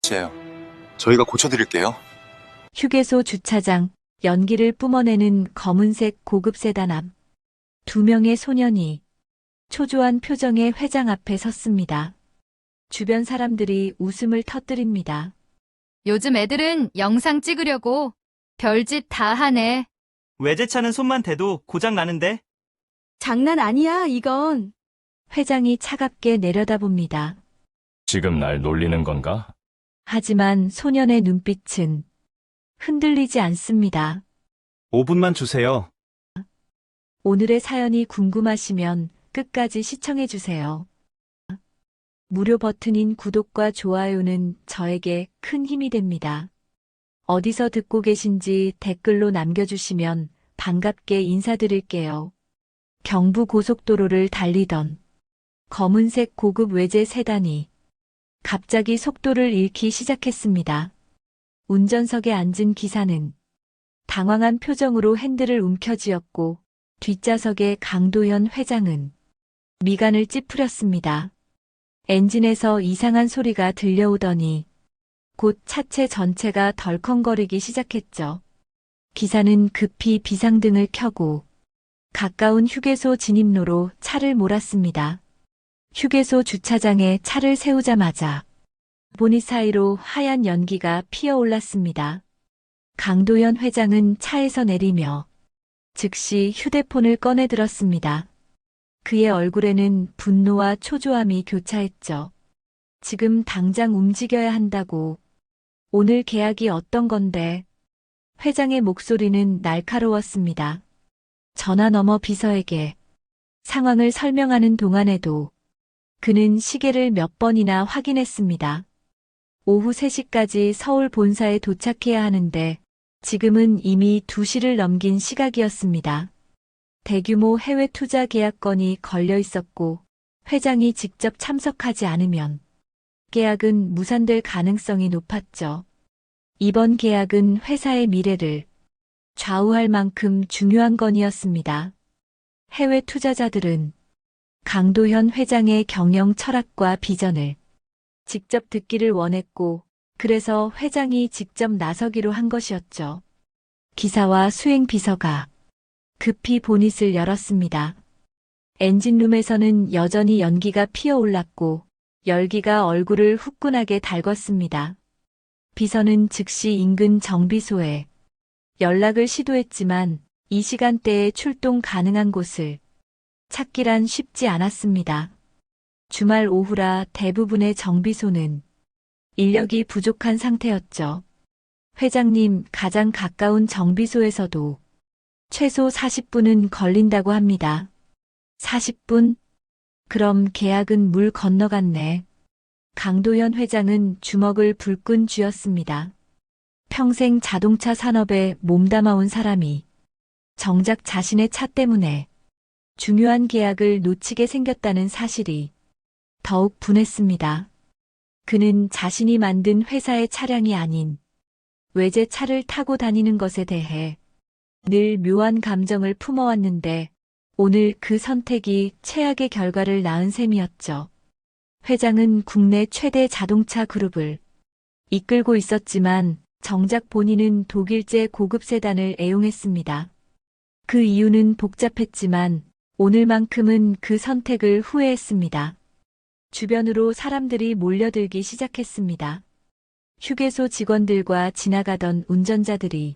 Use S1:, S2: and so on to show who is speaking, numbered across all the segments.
S1: 문제예요. 저희가 고쳐드릴게요.
S2: 휴게소 주차장, 연기를 뿜어내는 검은색 고급 세단 앞. 두 명의 소년이 초조한 표정의 회장 앞에 섰습니다. 주변 사람들이 웃음을 터뜨립니다.
S3: 요즘 애들은 영상 찍으려고 별짓 다 하네.
S4: 외제차는 손만 대도 고장 나는데.
S5: 장난 아니야, 이건.
S2: 회장이 차갑게 내려다봅니다.
S6: 지금 날 놀리는 건가?
S2: 하지만 소년의 눈빛은 흔들리지 않습니다.
S4: 5분만 주세요.
S2: 오늘의 사연이 궁금하시면 끝까지 시청해주세요. 무료 버튼인 구독과 좋아요는 저에게 큰 힘이 됩니다. 어디서 듣고 계신지 댓글로 남겨주시면 반갑게 인사드릴게요. 경부고속도로를 달리던 검은색 고급 외제 세단이 갑자기 속도를 잃기 시작했습니다. 운전석에 앉은 기사는 당황한 표정으로 핸들을 움켜쥐었고 뒷좌석의 강도현 회장은 미간을 찌푸렸습니다. 엔진에서 이상한 소리가 들려오더니 곧 차체 전체가 덜컹거리기 시작했죠. 기사는 급히 비상등을 켜고 가까운 휴게소 진입로로 차를 몰았습니다. 휴게소 주차장에 차를 세우자마자 보닛 사이로 하얀 연기가 피어올랐습니다. 강도현 회장은 차에서 내리며 즉시 휴대폰을 꺼내 들었습니다. 그의 얼굴에는 분노와 초조함이 교차했죠. 지금 당장 움직여야 한다고. 오늘 계약이 어떤 건데? 회장의 목소리는 날카로웠습니다. 전화 너머 비서에게 상황을 설명하는 동안에도 그는 시계를 몇 번이나 확인했습니다. 오후 3시까지 서울 본사에 도착해야 하는데 지금은 이미 2시를 넘긴 시각이었습니다. 대규모 해외 투자 계약건이 걸려 있었고 회장이 직접 참석하지 않으면 계약은 무산될 가능성이 높았죠. 이번 계약은 회사의 미래를 좌우할 만큼 중요한 건이었습니다. 해외 투자자들은 강도현 회장의 경영 철학과 비전을 직접 듣기를 원했고 그래서 회장이 직접 나서기로 한 것이었죠. 기사와 수행비서가 급히 보닛을 열었습니다. 엔진룸에서는 여전히 연기가 피어올랐고 열기가 얼굴을 후끈하게 달궜습니다. 비서는 즉시 인근 정비소에 연락을 시도했지만 이 시간대에 출동 가능한 곳을 찾기란 쉽지 않았습니다. 주말 오후라 대부분의 정비소는 인력이 부족한 상태였죠. 회장님, 가장 가까운 정비소에서도 최소 40분은 걸린다고 합니다. 40분? 그럼 계약은 물 건너갔네. 강도현 회장은 주먹을 불끈 쥐었습니다. 평생 자동차 산업에 몸담아온 사람이 정작 자신의 차 때문에 중요한 계약을 놓치게 생겼다는 사실이 더욱 분했습니다. 그는 자신이 만든 회사의 차량이 아닌 외제차를 타고 다니는 것에 대해 늘 묘한 감정을 품어왔는데 오늘 그 선택이 최악의 결과를 낳은 셈이었죠. 회장은 국내 최대 자동차 그룹을 이끌고 있었지만 정작 본인은 독일제 고급 세단을 애용했습니다. 그 이유는 복잡했지만 오늘만큼은 그 선택을 후회했습니다. 주변으로 사람들이 몰려들기 시작했습니다. 휴게소 직원들과 지나가던 운전자들이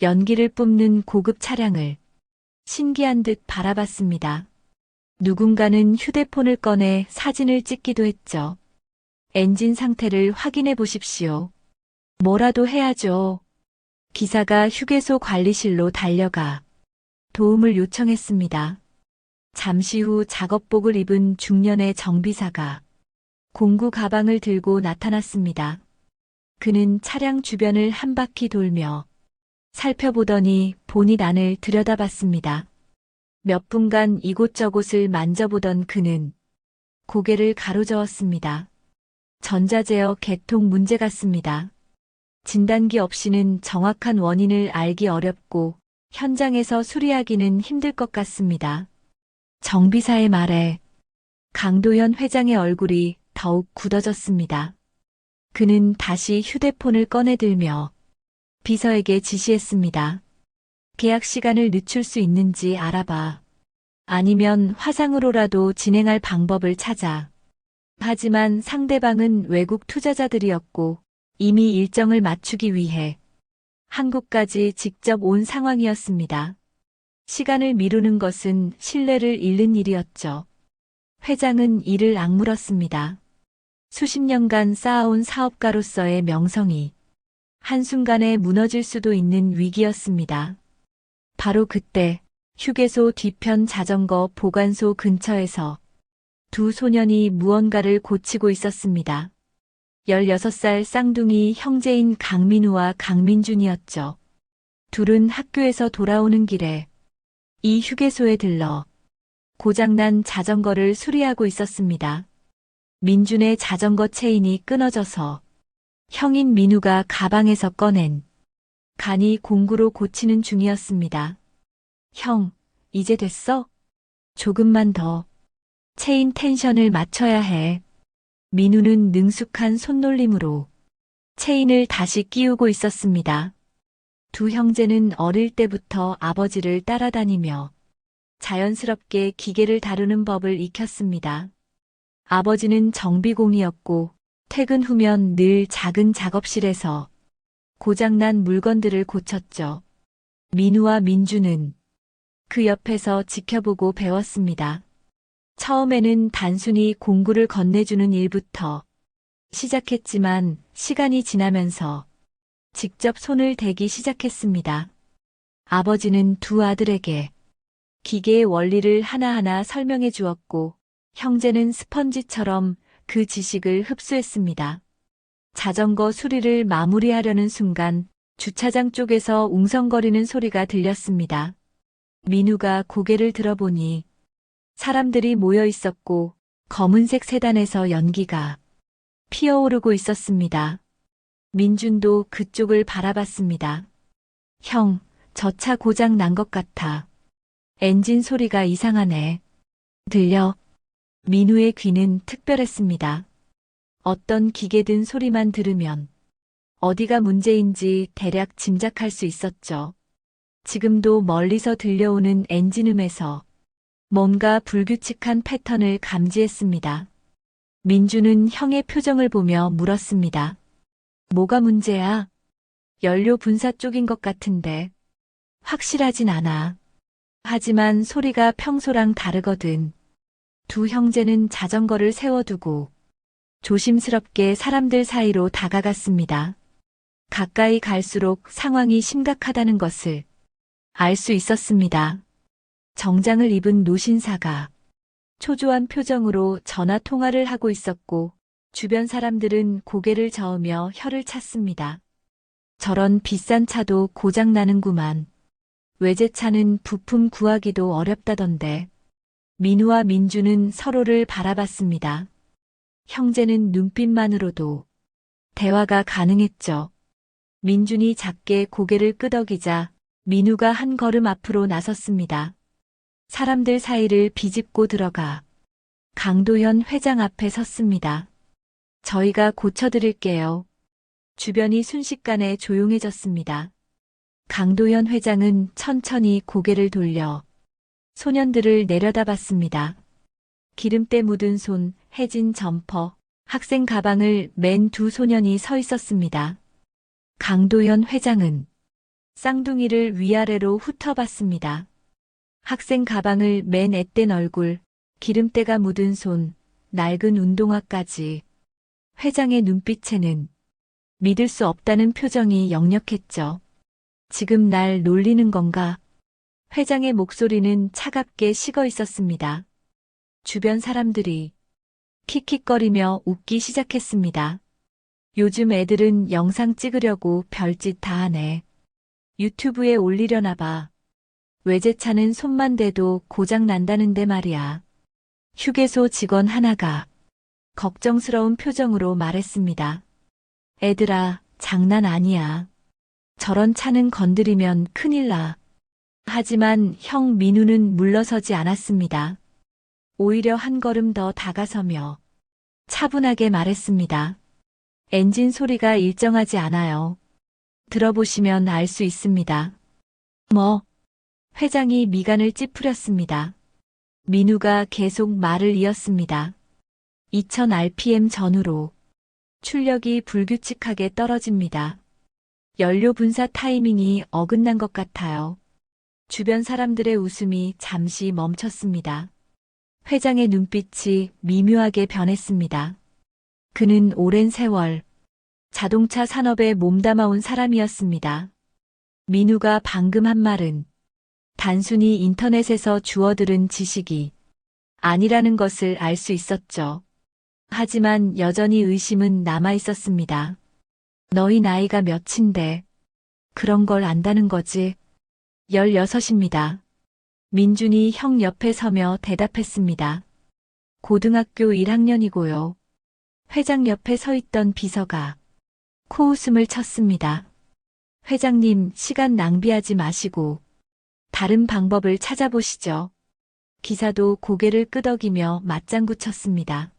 S2: 연기를 뿜는 고급 차량을 신기한 듯 바라봤습니다. 누군가는 휴대폰을 꺼내 사진을 찍기도 했죠. 엔진 상태를 확인해 보십시오. 뭐라도 해야죠. 기사가 휴게소 관리실로 달려가 도움을 요청했습니다. 잠시 후 작업복을 입은 중년의 정비사가 공구 가방을 들고 나타났습니다. 그는 차량 주변을 한 바퀴 돌며 살펴보더니 보닛 안을 들여다봤습니다. 몇 분간 이곳저곳을 만져보던 그는 고개를 가로저었습니다. 전자제어 개통 문제 같습니다. 진단기 없이는 정확한 원인을 알기 어렵고 현장에서 수리하기는 힘들 것 같습니다. 정비사의 말에 강도현 회장의 얼굴이 더욱 굳어졌습니다. 그는 다시 휴대폰을 꺼내들며 비서에게 지시했습니다. 계약 시간을 늦출 수 있는지 알아봐. 아니면 화상으로라도 진행할 방법을 찾아. 하지만 상대방은 외국 투자자들이었고 이미 일정을 맞추기 위해 한국까지 직접 온 상황이었습니다. 시간을 미루는 것은 신뢰를 잃는 일이었죠. 회장은 이를 악물었습니다. 수십 년간 쌓아온 사업가로서의 명성이 한순간에 무너질 수도 있는 위기였습니다. 바로 그때 휴게소 뒤편 자전거 보관소 근처에서 두 소년이 무언가를 고치고 있었습니다. 16살 쌍둥이 형제인 강민우와 강민준이었죠. 둘은 학교에서 돌아오는 길에 이 휴게소에 들러 고장난 자전거를 수리하고 있었습니다. 민준의 자전거 체인이 끊어져서 형인 민우가 가방에서 꺼낸 간이 공구로 고치는 중이었습니다. 형, 이제 됐어? 조금만 더. 체인 텐션을 맞춰야 해. 민우는 능숙한 손놀림으로 체인을 다시 끼우고 있었습니다. 두 형제는 어릴 때부터 아버지를 따라다니며 자연스럽게 기계를 다루는 법을 익혔습니다. 아버지는 정비공이었고 퇴근 후면 늘 작은 작업실에서 고장난 물건들을 고쳤죠. 민우와 민주는 그 옆에서 지켜보고 배웠습니다. 처음에는 단순히 공구를 건네주는 일부터 시작했지만 시간이 지나면서 직접 손을 대기 시작했습니다. 아버지는 두 아들에게 기계의 원리를 하나하나 설명해 주었고 형제는 스펀지처럼 그 지식을 흡수했습니다. 자전거 수리를 마무리하려는 순간 주차장 쪽에서 웅성거리는 소리가 들렸습니다. 민우가 고개를 들어보니 사람들이 모여 있었고 검은색 세단에서 연기가 피어오르고 있었습니다. 민준도 그쪽을 바라봤습니다. 형, 저 차 고장 난 것 같아. 엔진 소리가 이상하네. 들려? 민우의 귀는 특별했습니다. 어떤 기계든 소리만 들으면 어디가 문제인지 대략 짐작할 수 있었죠. 지금도 멀리서 들려오는 엔진음에서 뭔가 불규칙한 패턴을 감지했습니다. 민주는 형의 표정을 보며 물었습니다. 뭐가 문제야? 연료 분사 쪽인 것 같은데. 확실하진 않아. 하지만 소리가 평소랑 다르거든. 두 형제는 자전거를 세워두고 조심스럽게 사람들 사이로 다가갔습니다. 가까이 갈수록 상황이 심각하다는 것을 알 수 있었습니다. 정장을 입은 노신사가 초조한 표정으로 전화 통화를 하고 있었고 주변 사람들은 고개를 저으며 혀를 찼습니다. 저런 비싼 차도 고장나는구만. 외제차는 부품 구하기도 어렵다던데. 민우와 민주는 서로를 바라봤습니다. 형제는 눈빛만으로도 대화가 가능했죠. 민준이 작게 고개를 끄덕이자 민우가 한 걸음 앞으로 나섰습니다. 사람들 사이를 비집고 들어가 강도현 회장 앞에 섰습니다. 저희가 고쳐드릴게요. 주변이 순식간에 조용해졌습니다. 강도현 회장은 천천히 고개를 돌려 소년들을 내려다봤습니다. 기름때 묻은 손, 해진 점퍼, 학생 가방을 맨 두 소년이 서 있었습니다. 강도현 회장은 쌍둥이를 위아래로 훑어봤습니다. 학생 가방을 맨 앳된 얼굴, 기름때가 묻은 손, 낡은 운동화까지. 회장의 눈빛에는 믿을 수 없다는 표정이 역력했죠. 지금 날 놀리는 건가? 회장의 목소리는 차갑게 식어 있었습니다. 주변 사람들이 킥킥거리며 웃기 시작했습니다. 요즘 애들은 영상 찍으려고 별짓 다 하네. 유튜브에 올리려나 봐. 외제차는 손만 대도 고장 난다는데 말이야. 휴게소 직원 하나가 걱정스러운 표정으로 말했습니다. 애들아, 장난 아니야. 저런 차는 건드리면 큰일 나. 하지만 형 민우는 물러서지 않았습니다. 오히려 한 걸음 더 다가서며 차분하게 말했습니다. 엔진 소리가 일정하지 않아요. 들어보시면 알 수 있습니다. 뭐? 회장이 미간을 찌푸렸습니다. 민우가 계속 말을 이었습니다. 2000rpm 전후로 출력이 불규칙하게 떨어집니다. 연료 분사 타이밍이 어긋난 것 같아요. 주변 사람들의 웃음이 잠시 멈췄습니다. 회장의 눈빛이 미묘하게 변했습니다. 그는 오랜 세월 자동차 산업에 몸담아온 사람이었습니다. 민우가 방금 한 말은 단순히 인터넷에서 주워들은 지식이 아니라는 것을 알 수 있었죠. 하지만 여전히 의심은 남아 있었습니다. 너희 나이가 몇인데 그런 걸 안다는 거지? 16입니다. 민준이 형 옆에 서며 대답했습니다. 고등학교 1학년이고요. 회장 옆에 서 있던 비서가 코웃음을 쳤습니다. 회장님, 시간 낭비하지 마시고 다른 방법을 찾아보시죠. 기사도 고개를 끄덕이며 맞장구 쳤습니다.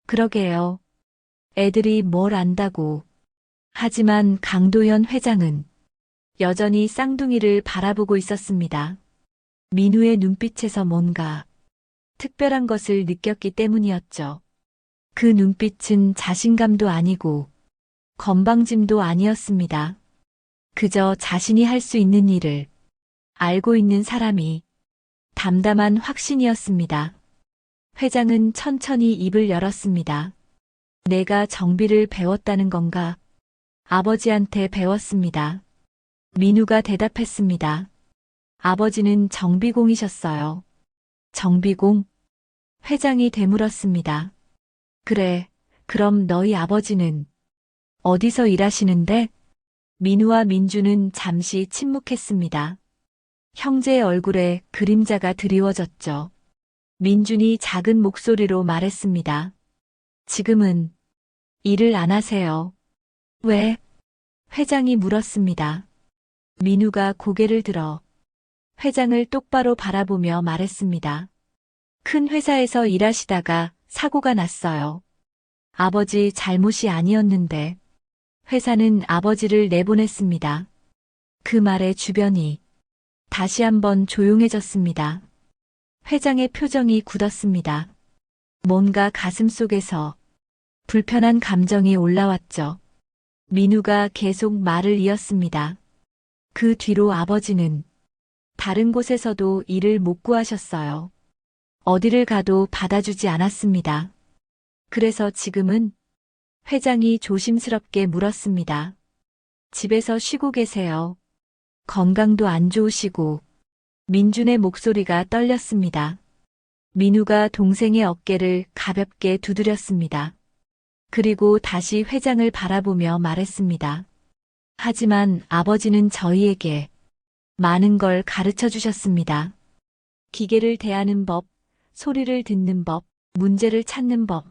S2: 그러게요. 애들이 뭘 안다고. 하지만 강도현 회장은 여전히 쌍둥이를 바라보고 있었습니다. 민우의 눈빛에서 뭔가 특별한 것을 느꼈기 때문이었죠. 그 눈빛은 자신감도 아니고 건방짐도 아니었습니다. 그저 자신이 할 수 있는 일을 알고 있는 사람이 담담한 확신이었습니다. 회장은 천천히 입을 열었습니다. 내가 정비를 배웠다는 건가? 아버지한테 배웠습니다. 민우가 대답했습니다. 아버지는 정비공이셨어요. 정비공? 회장이 되물었습니다. 그래, 그럼 너희 아버지는 어디서 일하시는데? 민우와 민주는 잠시 침묵했습니다. 형제의 얼굴에 그림자가 드리워졌죠. 민준이 작은 목소리로 말했습니다. 지금은 일을 안 하세요. 왜? 회장이 물었습니다. 민우가 고개를 들어 회장을 똑바로 바라보며 말했습니다. 큰 회사에서 일하시다가 사고가 났어요. 아버지 잘못이 아니었는데 회사는 아버지를 내보냈습니다. 그 말에 주변이 다시 한번 조용해졌습니다. 회장의 표정이 굳었습니다. 뭔가 가슴속에서 불편한 감정이 올라왔죠. 민우가 계속 말을 이었습니다. 그 뒤로 아버지는 다른 곳에서도 일을 못 구하셨어요. 어디를 가도 받아주지 않았습니다. 그래서 지금은? 회장이 조심스럽게 물었습니다. 집에서 쉬고 계세요. 건강도 안 좋으시고. 민준의 목소리가 떨렸습니다. 민우가 동생의 어깨를 가볍게 두드렸습니다. 그리고 다시 회장을 바라보며 말했습니다. 하지만 아버지는 저희에게 많은 걸 가르쳐 주셨습니다. 기계를 대하는 법, 소리를 듣는 법, 문제를 찾는 법.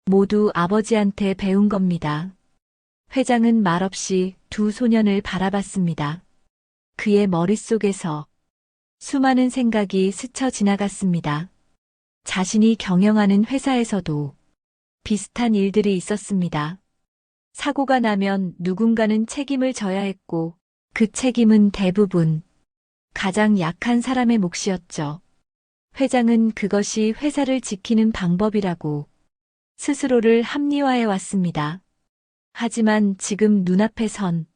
S2: 모두 아버지한테 배운 겁니다. 회장은 말없이 두 소년을 바라봤습니다. 그의 머릿속에서 수많은 생각이 스쳐 지나갔습니다. 자신이 경영하는 회사에서도 비슷한 일들이 있었습니다. 사고가 나면 누군가는 책임을 져야 했고 그 책임은 대부분 가장 약한 사람의 몫이었죠. 회장은 그것이 회사를 지키는 방법이라고 스스로를 합리화해 왔습니다. 하지만 지금 눈앞에 선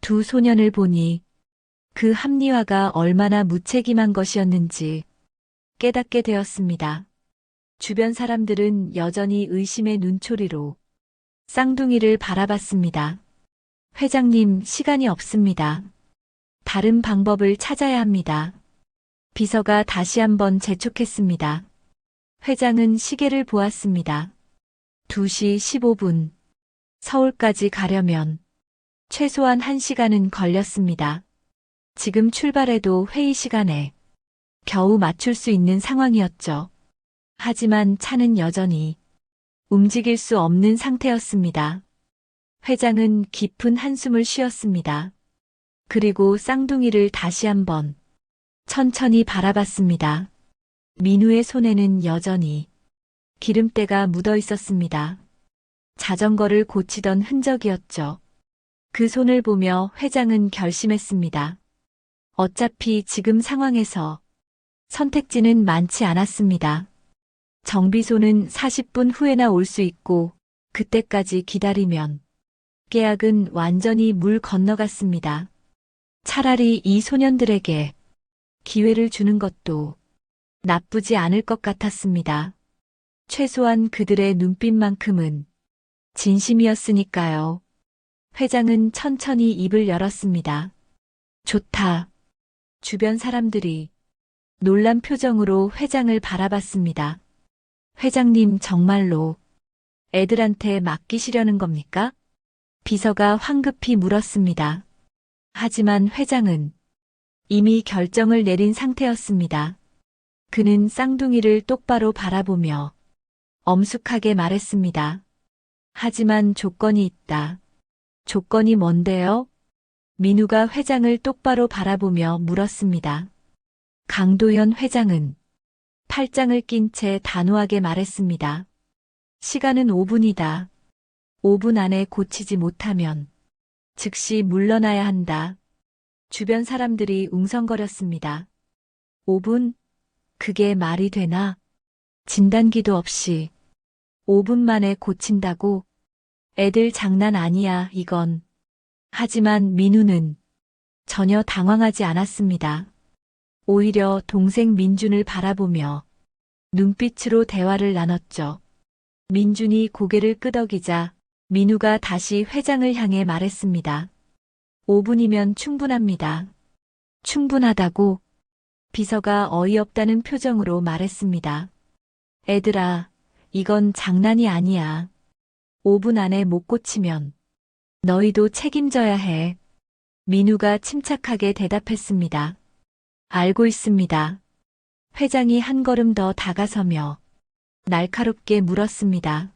S2: 두 소년을 보니 그 합리화가 얼마나 무책임한 것이었는지 깨닫게 되었습니다. 주변 사람들은 여전히 의심의 눈초리로 쌍둥이를 바라봤습니다. 회장님, 시간이 없습니다. 다른 방법을 찾아야 합니다. 비서가 다시 한번 재촉했습니다. 회장은 시계를 보았습니다. 2시 15분. 서울까지 가려면 최소한 1시간은 걸렸습니다. 지금 출발해도 회의 시간에 겨우 맞출 수 있는 상황이었죠. 하지만 차는 여전히 움직일 수 없는 상태였습니다. 회장은 깊은 한숨을 쉬었습니다. 그리고 쌍둥이를 다시 한번 천천히 바라봤습니다. 민우의 손에는 여전히 기름때가 묻어 있었습니다. 자전거를 고치던 흔적이었죠. 그 손을 보며 회장은 결심했습니다. 어차피 지금 상황에서 선택지는 많지 않았습니다. 정비소는 40분 후에나 올 수 있고 그때까지 기다리면 계약은 완전히 물 건너갔습니다. 차라리 이 소년들에게 기회를 주는 것도 나쁘지 않을 것 같았습니다. 최소한 그들의 눈빛만큼은 진심이었으니까요. 회장은 천천히 입을 열었습니다. 좋다. 주변 사람들이 놀란 표정으로 회장을 바라봤습니다. 회장님 정말로 애들한테 맡기시려는 겁니까? 비서가 황급히 물었습니다. 하지만 회장은 이미 결정을 내린 상태였습니다. 그는 쌍둥이를 똑바로 바라보며 엄숙하게 말했습니다. 하지만 조건이 있다. 조건이 뭔데요? 민우가 회장을 똑바로 바라보며 물었습니다. 강도현 회장은 팔짱을 낀 채 단호하게 말했습니다. 시간은 5분이다. 5분 안에 고치지 못하면 즉시 물러나야 한다. 주변 사람들이 웅성거렸습니다. 5분? 그게 말이 되나? 진단기도 없이 5분 만에 고친다고? 애들 장난 아니야, 이건. 하지만 민우는 전혀 당황하지 않았습니다. 오히려 동생 민준을 바라보며 눈빛으로 대화를 나눴죠. 민준이 고개를 끄덕이자 민우가 다시 회장을 향해 말했습니다. 5분이면 충분합니다. 충분하다고? 비서가 어이없다는 표정으로 말했습니다. 애들아, 이건 장난이 아니야. 5분 안에 못 고치면 너희도 책임져야 해. 민우가 침착하게 대답했습니다. 알고 있습니다. 회장이 한 걸음 더 다가서며 날카롭게 물었습니다.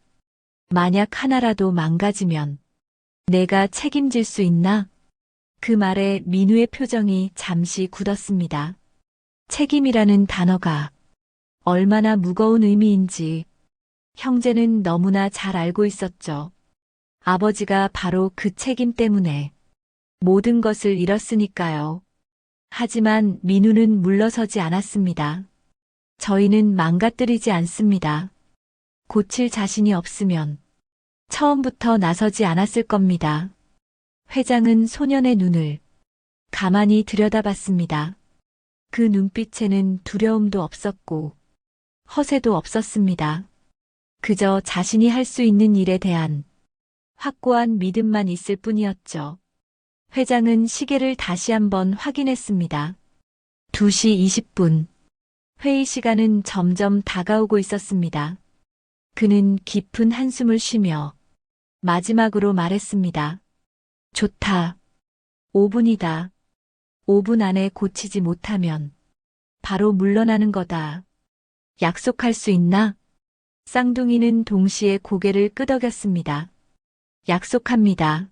S2: 만약 하나라도 망가지면 내가 책임질 수 있나? 그 말에 민우의 표정이 잠시 굳었습니다. 책임이라는 단어가 얼마나 무거운 의미인지 형제는 너무나 잘 알고 있었죠. 아버지가 바로 그 책임 때문에 모든 것을 잃었으니까요. 하지만 민우는 물러서지 않았습니다. 저희는 망가뜨리지 않습니다. 고칠 자신이 없으면 처음부터 나서지 않았을 겁니다. 회장은 소년의 눈을 가만히 들여다봤습니다. 그 눈빛에는 두려움도 없었고 허세도 없었습니다. 그저 자신이 할 수 있는 일에 대한 확고한 믿음만 있을 뿐이었죠. 회장은 시계를 다시 한번 확인했습니다. 2시 20분. 회의 시간은 점점 다가오고 있었습니다. 그는 깊은 한숨을 쉬며 마지막으로 말했습니다. 좋다. 5분이다. 5분 안에 고치지 못하면 바로 물러나는 거다. 약속할 수 있나? 쌍둥이는 동시에 고개를 끄덕였습니다. 약속합니다.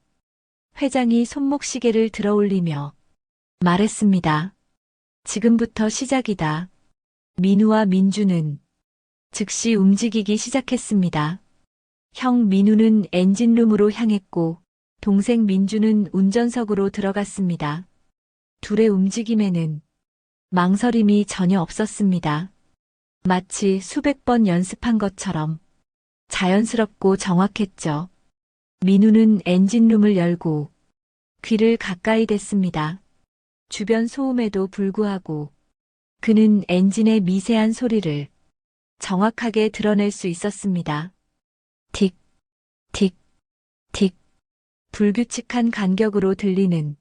S2: 회장이 손목시계를 들어올리며 말했습니다. 지금부터 시작이다. 민우와 민주는 즉시 움직이기 시작했습니다. 형 민우는 엔진룸으로 향했고 동생 민주는 운전석으로 들어갔습니다. 둘의 움직임에는 망설임이 전혀 없었습니다. 마치 수백 번 연습한 것처럼 자연스럽고 정확했죠. 민우는 엔진룸을 열고 귀를 가까이 댔습니다. 주변 소음에도 불구하고 그는 엔진의 미세한 소리를 정확하게 드러낼 수 있었습니다. 틱, 틱, 틱. 불규칙한 간격으로 들리는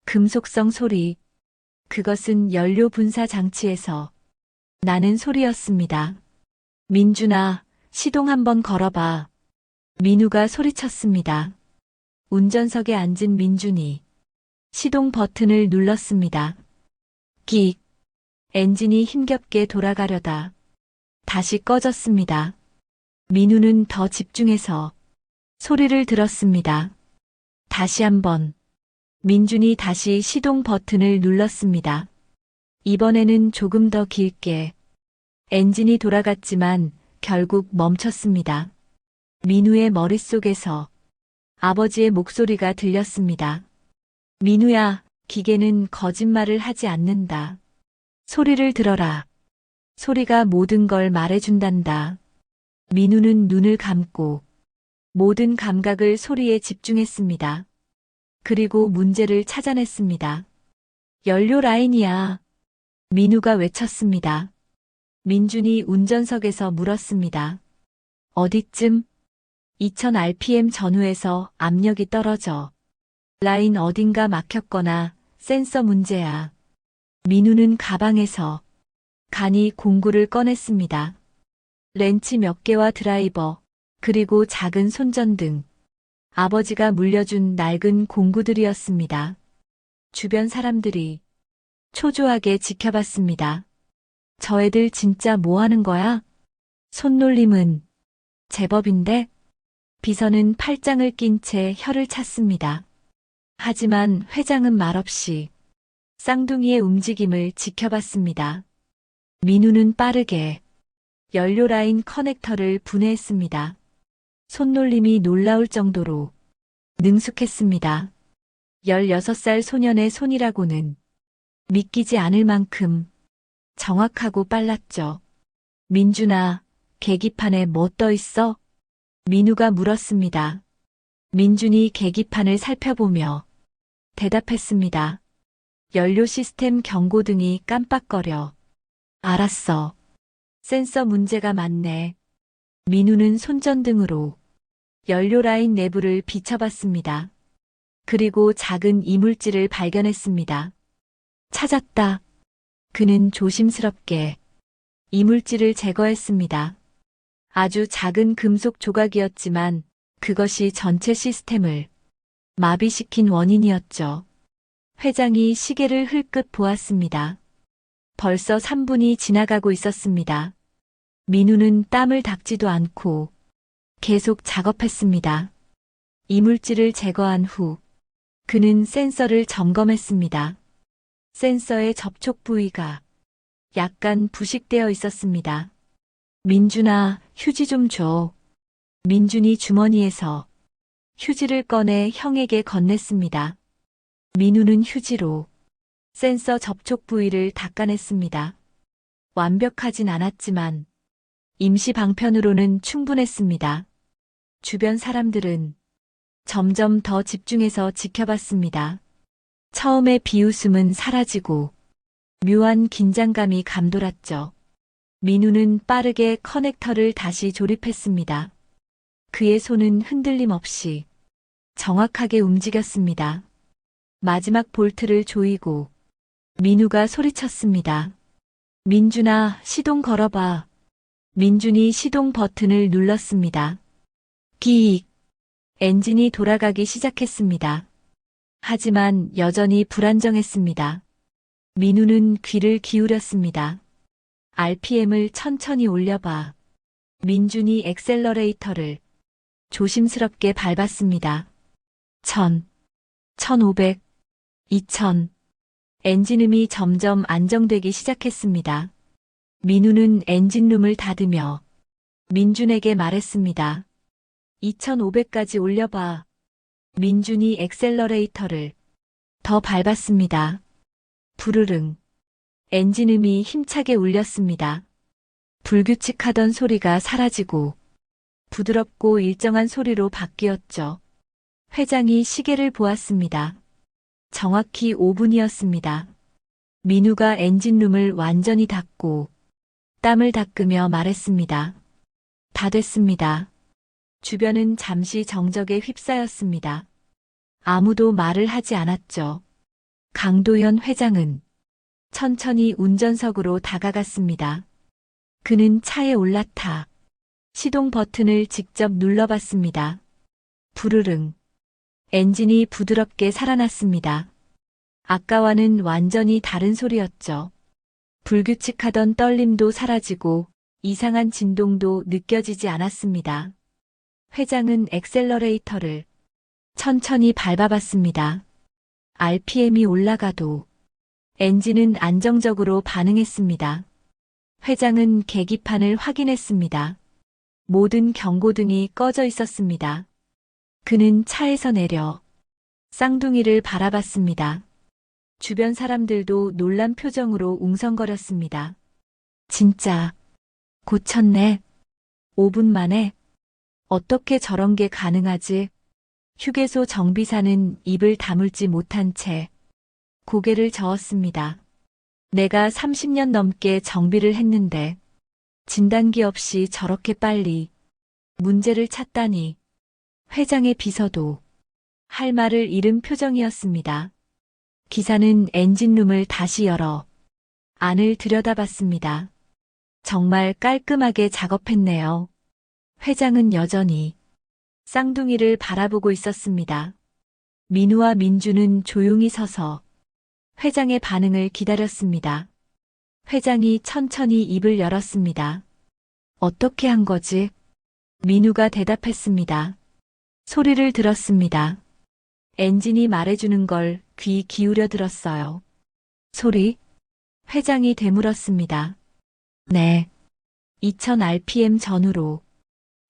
S2: 금속성 소리. 그것은 연료 분사 장치에서 나는 소리였습니다. 민준아, 시동 한번 걸어봐. 민우가 소리쳤습니다. 운전석에 앉은 민준이 시동 버튼을 눌렀습니다. 끽. 엔진이 힘겹게 돌아가려다 다시 꺼졌습니다. 민우는 더 집중해서 소리를 들었습니다. 다시 한번. 민준이 다시 시동 버튼을 눌렀습니다. 이번에는 조금 더 길게. 엔진이 돌아갔지만 결국 멈췄습니다. 민우의 머릿속에서 아버지의 목소리가 들렸습니다. 민우야, 기계는 거짓말을 하지 않는다. 소리를 들어라. 소리가 모든 걸 말해준단다. 민우는 눈을 감고 모든 감각을 소리에 집중했습니다. 그리고 문제를 찾아냈습니다. 연료 라인이야. 민우가 외쳤습니다. 민준이 운전석에서 물었습니다. 어디쯤? 2000rpm 전후에서 압력이 떨어져. 라인 어딘가 막혔거나 센서 문제야. 민우는 가방에서 간이 공구를 꺼냈습니다. 렌치 몇 개와 드라이버, 그리고 작은 손전등. 아버지가 물려준 낡은 공구들이었습니다. 주변 사람들이 초조하게 지켜봤습니다. 저 애들 진짜 뭐 하는 거야? 손놀림은 제법인데? 비서는 팔짱을 낀 채 혀를 찼습니다. 하지만 회장은 말없이 쌍둥이의 움직임을 지켜봤습니다. 민우는 빠르게 연료 라인 커넥터를 분해했습니다. 손놀림이 놀라울 정도로 능숙했습니다. 16살 소년의 손이라고는 믿기지 않을 만큼 정확하고 빨랐죠. 민준아, 계기판에 뭐 떠 있어? 민우가 물었습니다. 민준이 계기판을 살펴보며 대답했습니다. 연료 시스템 경고등이 깜빡거려. 알았어. 센서 문제가 많네. 민우는 손전등으로 연료 라인 내부를 비춰봤습니다. 그리고 작은 이물질을 발견했습니다. 찾았다. 그는 조심스럽게 이물질을 제거했습니다. 아주 작은 금속 조각이었지만 그것이 전체 시스템을 마비시킨 원인이었죠. 회장이 시계를 흘끗 보았습니다. 벌써 3분이 지나가고 있었습니다. 민우는 땀을 닦지도 않고 계속 작업했습니다. 이물질을 제거한 후 그는 센서를 점검했습니다. 센서의 접촉 부위가 약간 부식되어 있었습니다. 민준아, 휴지 좀 줘. 민준이 주머니에서 휴지를 꺼내 형에게 건넸습니다. 민우는 휴지로 센서 접촉 부위를 닦아냈습니다. 완벽하진 않았지만 임시 방편으로는 충분했습니다. 주변 사람들은 점점 더 집중해서 지켜봤습니다. 처음의 비웃음은 사라지고 묘한 긴장감이 감돌았죠. 민우는 빠르게 커넥터를 다시 조립했습니다. 그의 손은 흔들림 없이 정확하게 움직였습니다. 마지막 볼트를 조이고 민우가 소리쳤습니다. 민준아, 시동 걸어봐. 민준이 시동 버튼을 눌렀습니다. 기익. 엔진이 돌아가기 시작했습니다. 하지만 여전히 불안정했습니다. 민우는 귀를 기울였습니다. RPM을 천천히 올려봐. 민준이 엑셀러레이터를 조심스럽게 밟았습니다. 1000, 1500, 2000. 엔진음이 점점 안정되기 시작했습니다. 민우는 엔진룸을 닫으며 민준에게 말했습니다. 2500까지 올려봐. 민준이 엑셀러레이터를 더 밟았습니다. 부르릉. 엔진음이 힘차게 울렸습니다. 불규칙하던 소리가 사라지고 부드럽고 일정한 소리로 바뀌었죠. 회장이 시계를 보았습니다. 정확히 5분이었습니다. 민우가 엔진룸을 완전히 닫고 땀을 닦으며 말했습니다. 다 됐습니다. 주변은 잠시 정적에 휩싸였습니다. 아무도 말을 하지 않았죠. 강도현 회장은 천천히 운전석으로 다가갔습니다. 그는 차에 올라타 시동 버튼을 직접 눌러봤습니다. 부르릉. 엔진이 부드럽게 살아났습니다. 아까와는 완전히 다른 소리였죠. 불규칙하던 떨림도 사라지고 이상한 진동도 느껴지지 않았습니다. 회장은 엑셀러레이터를 천천히 밟아봤습니다. RPM이 올라가도 엔진은 안정적으로 반응했습니다. 회장은 계기판을 확인했습니다. 모든 경고등이 꺼져 있었습니다. 그는 차에서 내려 쌍둥이를 바라봤습니다. 주변 사람들도 놀란 표정으로 웅성거렸습니다. 진짜 고쳤네. 5분 만에 어떻게 저런 게 가능하지? 휴게소 정비사는 입을 다물지 못한 채 고개를 저었습니다. 내가 30년 넘게 정비를 했는데 진단기 없이 저렇게 빨리 문제를 찾다니. 회장의 비서도 할 말을 잃은 표정이었습니다. 기사는 엔진룸을 다시 열어 안을 들여다봤습니다. 정말 깔끔하게 작업했네요. 회장은 여전히 쌍둥이를 바라보고 있었습니다. 민우와 민주는 조용히 서서 회장의 반응을 기다렸습니다. 회장이 천천히 입을 열었습니다. 어떻게 한 거지? 민우가 대답했습니다. 소리를 들었습니다. 엔진이 말해주는 걸 귀 기울여 들었어요. 소리? 회장이 되물었습니다. 네. 2000rpm 전후로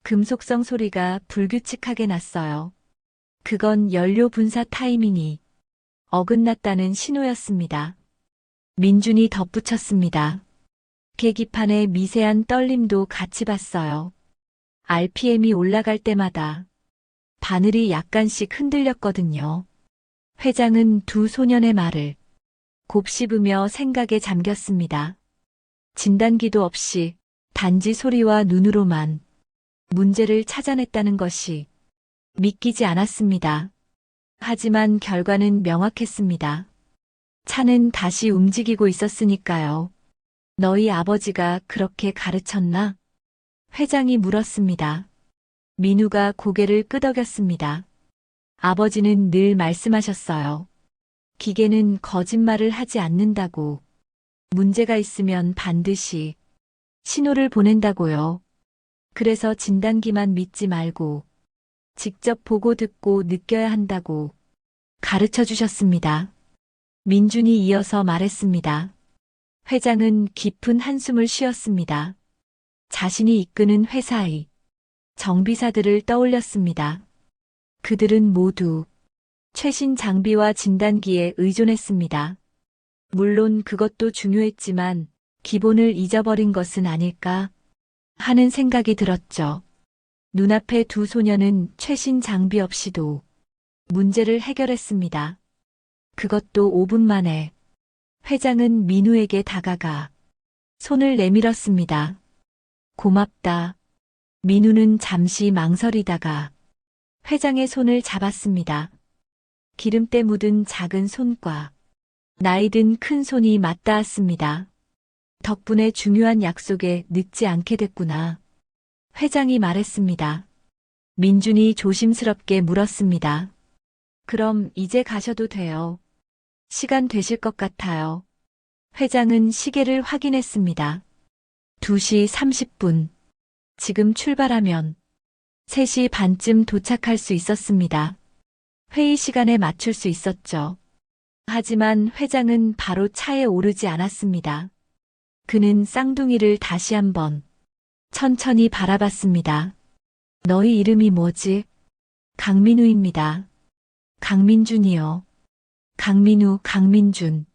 S2: 금속성 소리가 불규칙하게 났어요. 그건 연료 분사 타이밍이 어긋났다는 신호였습니다. 민준이 덧붙였습니다. 계기판의 미세한 떨림도 같이 봤어요. RPM이 올라갈 때마다 바늘이 약간씩 흔들렸거든요. 회장은 두 소년의 말을 곱씹으며 생각에 잠겼습니다. 진단기도 없이 단지 소리와 눈으로만 문제를 찾아냈다는 것이 믿기지 않았습니다. 하지만 결과는 명확했습니다. 차는 다시 움직이고 있었으니까요. 너희 아버지가 그렇게 가르쳤나? 회장이 물었습니다. 민우가 고개를 끄덕였습니다. 아버지는 늘 말씀하셨어요. 기계는 거짓말을 하지 않는다고. 문제가 있으면 반드시 신호를 보낸다고요. 그래서 진단기만 믿지 말고 직접 보고 듣고 느껴야 한다고 가르쳐 주셨습니다. 민준이 이어서 말했습니다. 회장은 깊은 한숨을 쉬었습니다. 자신이 이끄는 회사의 정비사들을 떠올렸습니다. 그들은 모두 최신 장비와 진단기에 의존했습니다. 물론 그것도 중요했지만 기본을 잊어버린 것은 아닐까 하는 생각이 들었죠. 눈앞의 두 소녀는 최신 장비 없이도 문제를 해결했습니다. 그것도 5분 만에. 회장은 민우에게 다가가 손을 내밀었습니다. 고맙다. 민우는 잠시 망설이다가 회장의 손을 잡았습니다. 기름때 묻은 작은 손과 나이든 큰 손이 맞닿았습니다. 덕분에 중요한 약속에 늦지 않게 됐구나. 회장이 말했습니다. 민준이 조심스럽게 물었습니다. 그럼 이제 가셔도 돼요. 시간 되실 것 같아요. 회장은 시계를 확인했습니다. 2시 30분. 지금 출발하면 3시 반쯤 도착할 수 있었습니다. 회의 시간에 맞출 수 있었죠. 하지만 회장은 바로 차에 오르지 않았습니다. 그는 쌍둥이를 다시 한번 천천히 바라봤습니다. 너희 이름이 뭐지? 강민우입니다. 강민준이요. 강민우, 강민준.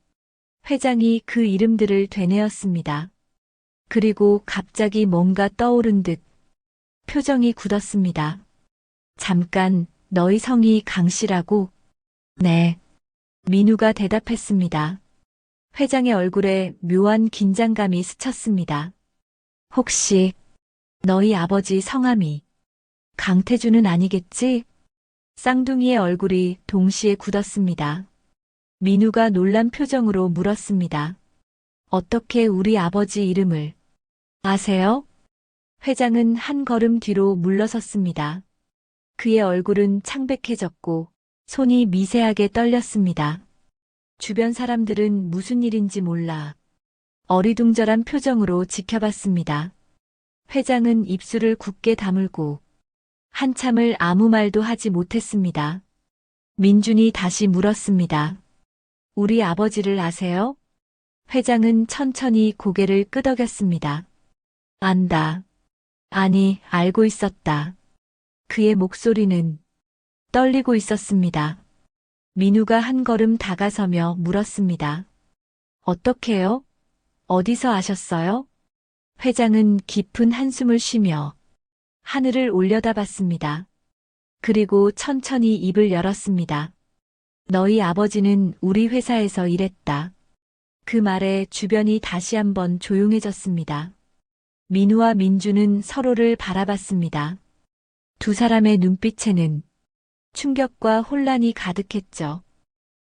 S2: 회장이 그 이름들을 되뇌었습니다. 그리고 갑자기 뭔가 떠오른 듯 표정이 굳었습니다. 잠깐, 너희 성이 강씨라고? 네. 민우가 대답했습니다. 회장의 얼굴에 묘한 긴장감이 스쳤습니다. 혹시 너희 아버지 성함이 강태준은 아니겠지? 쌍둥이의 얼굴이 동시에 굳었습니다. 민우가 놀란 표정으로 물었습니다. 어떻게 우리 아버지 이름을 아세요? 회장은 한 걸음 뒤로 물러섰습니다. 그의 얼굴은 창백해졌고 손이 미세하게 떨렸습니다. 주변 사람들은 무슨 일인지 몰라 어리둥절한 표정으로 지켜봤습니다. 회장은 입술을 굳게 다물고 한참을 아무 말도 하지 못했습니다. 민준이 다시 물었습니다. 우리 아버지를 아세요? 회장은 천천히 고개를 끄덕였습니다. 안다. 아니, 알고 있었다. 그의 목소리는 떨리고 있었습니다. 민우가 한 걸음 다가서며 물었습니다. 어떻게요? 어디서 아셨어요? 회장은 깊은 한숨을 쉬며 하늘을 올려다봤습니다. 그리고 천천히 입을 열었습니다. 너희 아버지는 우리 회사에서 일했다. 그 말에 주변이 다시 한번 조용해졌습니다. 민우와 민주는 서로를 바라봤습니다. 두 사람의 눈빛에는 충격과 혼란이 가득했죠.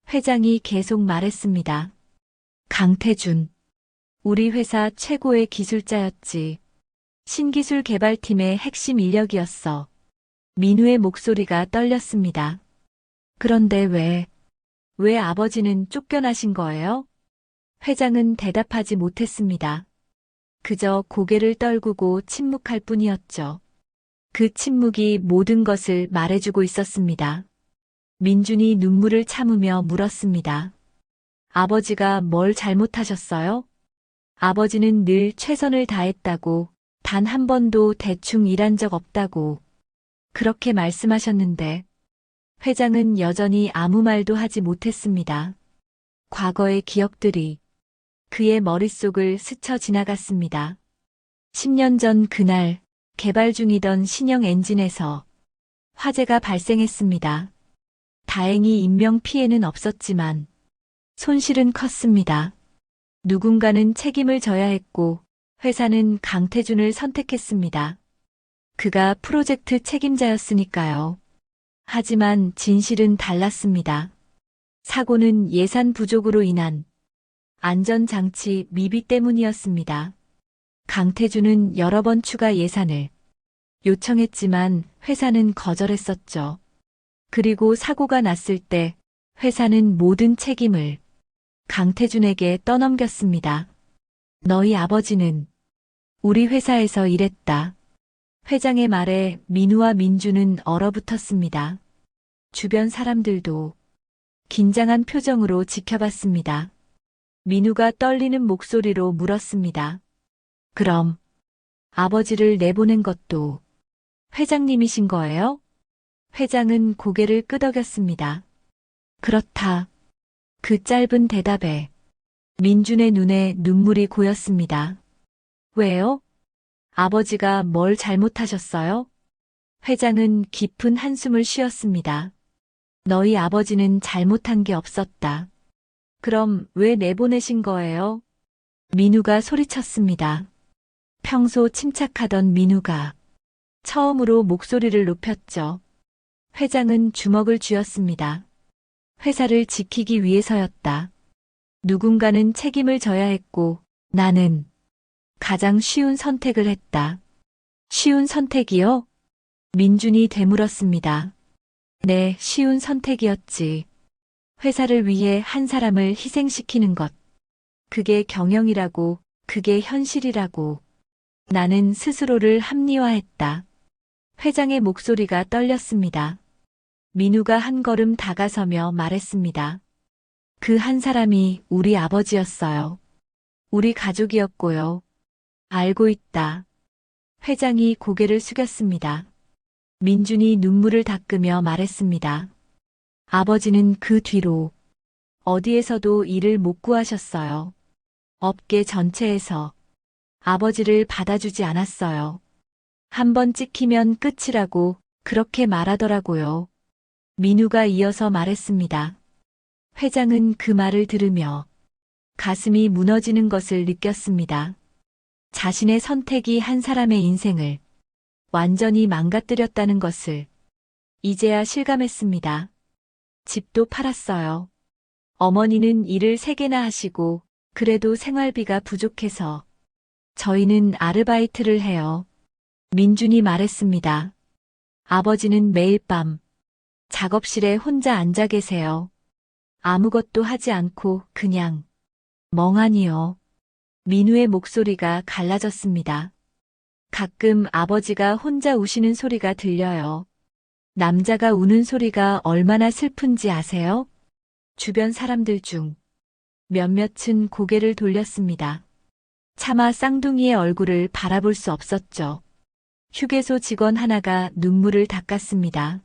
S2: 회장이 계속 말했습니다. 강태준, 우리 회사 최고의 기술자였지. 신기술 개발팀의 핵심 인력이었어. 민우의 목소리가 떨렸습니다. 그런데 왜 아버지는 쫓겨나신 거예요? 회장은 대답하지 못했습니다. 그저 고개를 떨구고 침묵할 뿐이었죠. 그 침묵이 모든 것을 말해주고 있었습니다. 민준이 눈물을 참으며 물었습니다. 아버지가 뭘 잘못하셨어요? 아버지는 늘 최선을 다했다고, 단 한 번도 대충 일한 적 없다고, 그렇게 말씀하셨는데, 회장은 여전히 아무 말도 하지 못했습니다. 과거의 기억들이 그의 머릿속을 스쳐 지나갔습니다. 10년 전 그날, 개발 중이던 신형 엔진에서 화재가 발생했습니다. 다행히 인명 피해는 없었지만 손실은 컸습니다. 누군가는 책임을 져야 했고 회사는 강태준을 선택했습니다. 그가 프로젝트 책임자였으니까요. 하지만 진실은 달랐습니다. 사고는 예산 부족으로 인한 안전장치 미비 때문이었습니다. 강태준은 여러 번 추가 예산을 요청했지만 회사는 거절했었죠. 그리고 사고가 났을 때 회사는 모든 책임을 강태준에게 떠넘겼습니다. 너희 아버지는 우리 회사에서 일했다. 회장의 말에 민우와 민주는 얼어붙었습니다. 주변 사람들도 긴장한 표정으로 지켜봤습니다. 민우가 떨리는 목소리로 물었습니다. 그럼 아버지를 내보낸 것도 회장님이신 거예요? 회장은 고개를 끄덕였습니다. 그렇다. 그 짧은 대답에 민준의 눈에 눈물이 고였습니다. 왜요? 아버지가 뭘 잘못하셨어요? 회장은 깊은 한숨을 쉬었습니다. 너희 아버지는 잘못한 게 없었다. 그럼 왜 내보내신 거예요? 민우가 소리쳤습니다. 평소 침착하던 민우가 처음으로 목소리를 높였죠. 회장은 주먹을 쥐었습니다. 회사를 지키기 위해서였다. 누군가는 책임을 져야 했고 나는 가장 쉬운 선택을 했다. 쉬운 선택이요? 민준이 되물었습니다. 네, 쉬운 선택이었지. 회사를 위해 한 사람을 희생시키는 것. 그게 경영이라고, 그게 현실이라고. 나는 스스로를 합리화했다. 회장의 목소리가 떨렸습니다. 민우가 한 걸음 다가서며 말했습니다. 그 한 사람이 우리 아버지였어요. 우리 가족이었고요. 알고 있다. 회장이 고개를 숙였습니다. 민준이 눈물을 닦으며 말했습니다. 아버지는 그 뒤로 어디에서도 일을 못 구하셨어요. 업계 전체에서 아버지를 받아주지 않았어요. 한 번 찍히면 끝이라고 그렇게 말하더라고요. 민우가 이어서 말했습니다. 회장은 그 말을 들으며 가슴이 무너지는 것을 느꼈습니다. 자신의 선택이 한 사람의 인생을 완전히 망가뜨렸다는 것을 이제야 실감했습니다. 집도 팔았어요. 어머니는 일을 3개나 하시고 그래도 생활비가 부족해서 저희는 아르바이트를 해요. 민준이 말했습니다. 아버지는 매일 밤 작업실에 혼자 앉아 계세요. 아무것도 하지 않고 그냥 멍하니요. 민우의 목소리가 갈라졌습니다. 가끔 아버지가 혼자 우시는 소리가 들려요. 남자가 우는 소리가 얼마나 슬픈지 아세요? 주변 사람들 중 몇몇은 고개를 돌렸습니다. 차마 쌍둥이의 얼굴을 바라볼 수 없었죠. 휴게소 직원 하나가 눈물을 닦았습니다.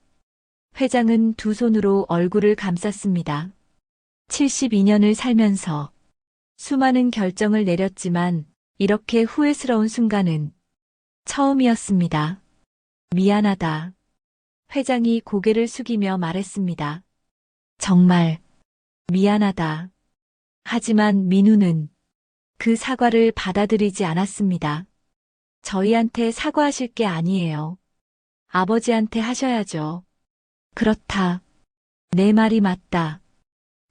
S2: 회장은 두 손으로 얼굴을 감쌌습니다. 72년을 살면서 수많은 결정을 내렸지만 이렇게 후회스러운 순간은 처음이었습니다. 미안하다. 회장이 고개를 숙이며 말했습니다. 정말 미안하다. 하지만 민우는 그 사과를 받아들이지 않았습니다. 저희한테 사과하실 게 아니에요. 아버지한테 하셔야죠. 그렇다. 내 말이 맞다.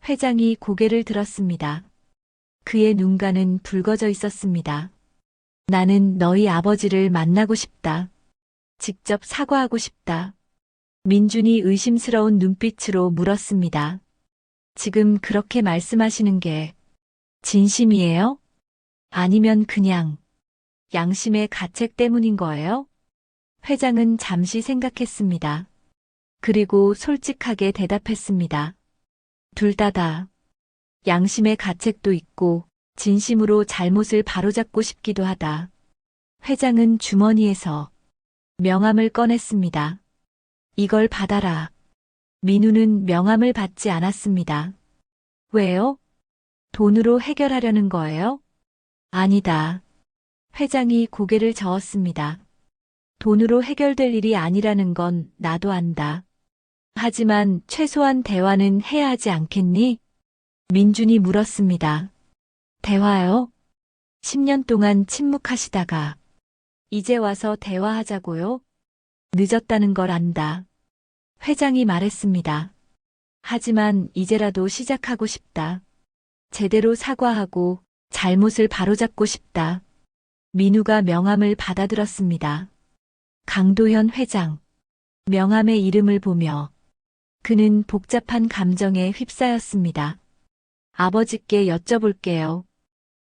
S2: 회장이 고개를 들었습니다. 그의 눈가는 붉어져 있었습니다. 나는 너희 아버지를 만나고 싶다. 직접 사과하고 싶다. 민준이 의심스러운 눈빛으로 물었습니다. 지금 그렇게 말씀하시는 게 진심이에요? 아니면 그냥 양심의 가책 때문인 거예요? 회장은 잠시 생각했습니다. 그리고 솔직하게 대답했습니다. 둘 다다. 양심의 가책도 있고 진심으로 잘못을 바로잡고 싶기도 하다. 회장은 주머니에서 명함을 꺼냈습니다. 이걸 받아라. 민우는 명함을 받지 않았습니다. 왜요? 돈으로 해결하려는 거예요? 아니다. 회장이 고개를 저었습니다. 돈으로 해결될 일이 아니라는 건 나도 안다. 하지만 최소한 대화는 해야 하지 않겠니? 민준이 물었습니다. 대화요? 10년 동안 침묵하시다가 이제 와서 대화하자고요? 늦었다는 걸 안다. 회장이 말했습니다. 하지만 이제라도 시작하고 싶다. 제대로 사과하고 잘못을 바로잡고 싶다. 민우가 명함을 받아들었습니다. 강도현 회장. 명함의 이름을 보며 그는 복잡한 감정에 휩싸였습니다. 아버지께 여쭤볼게요.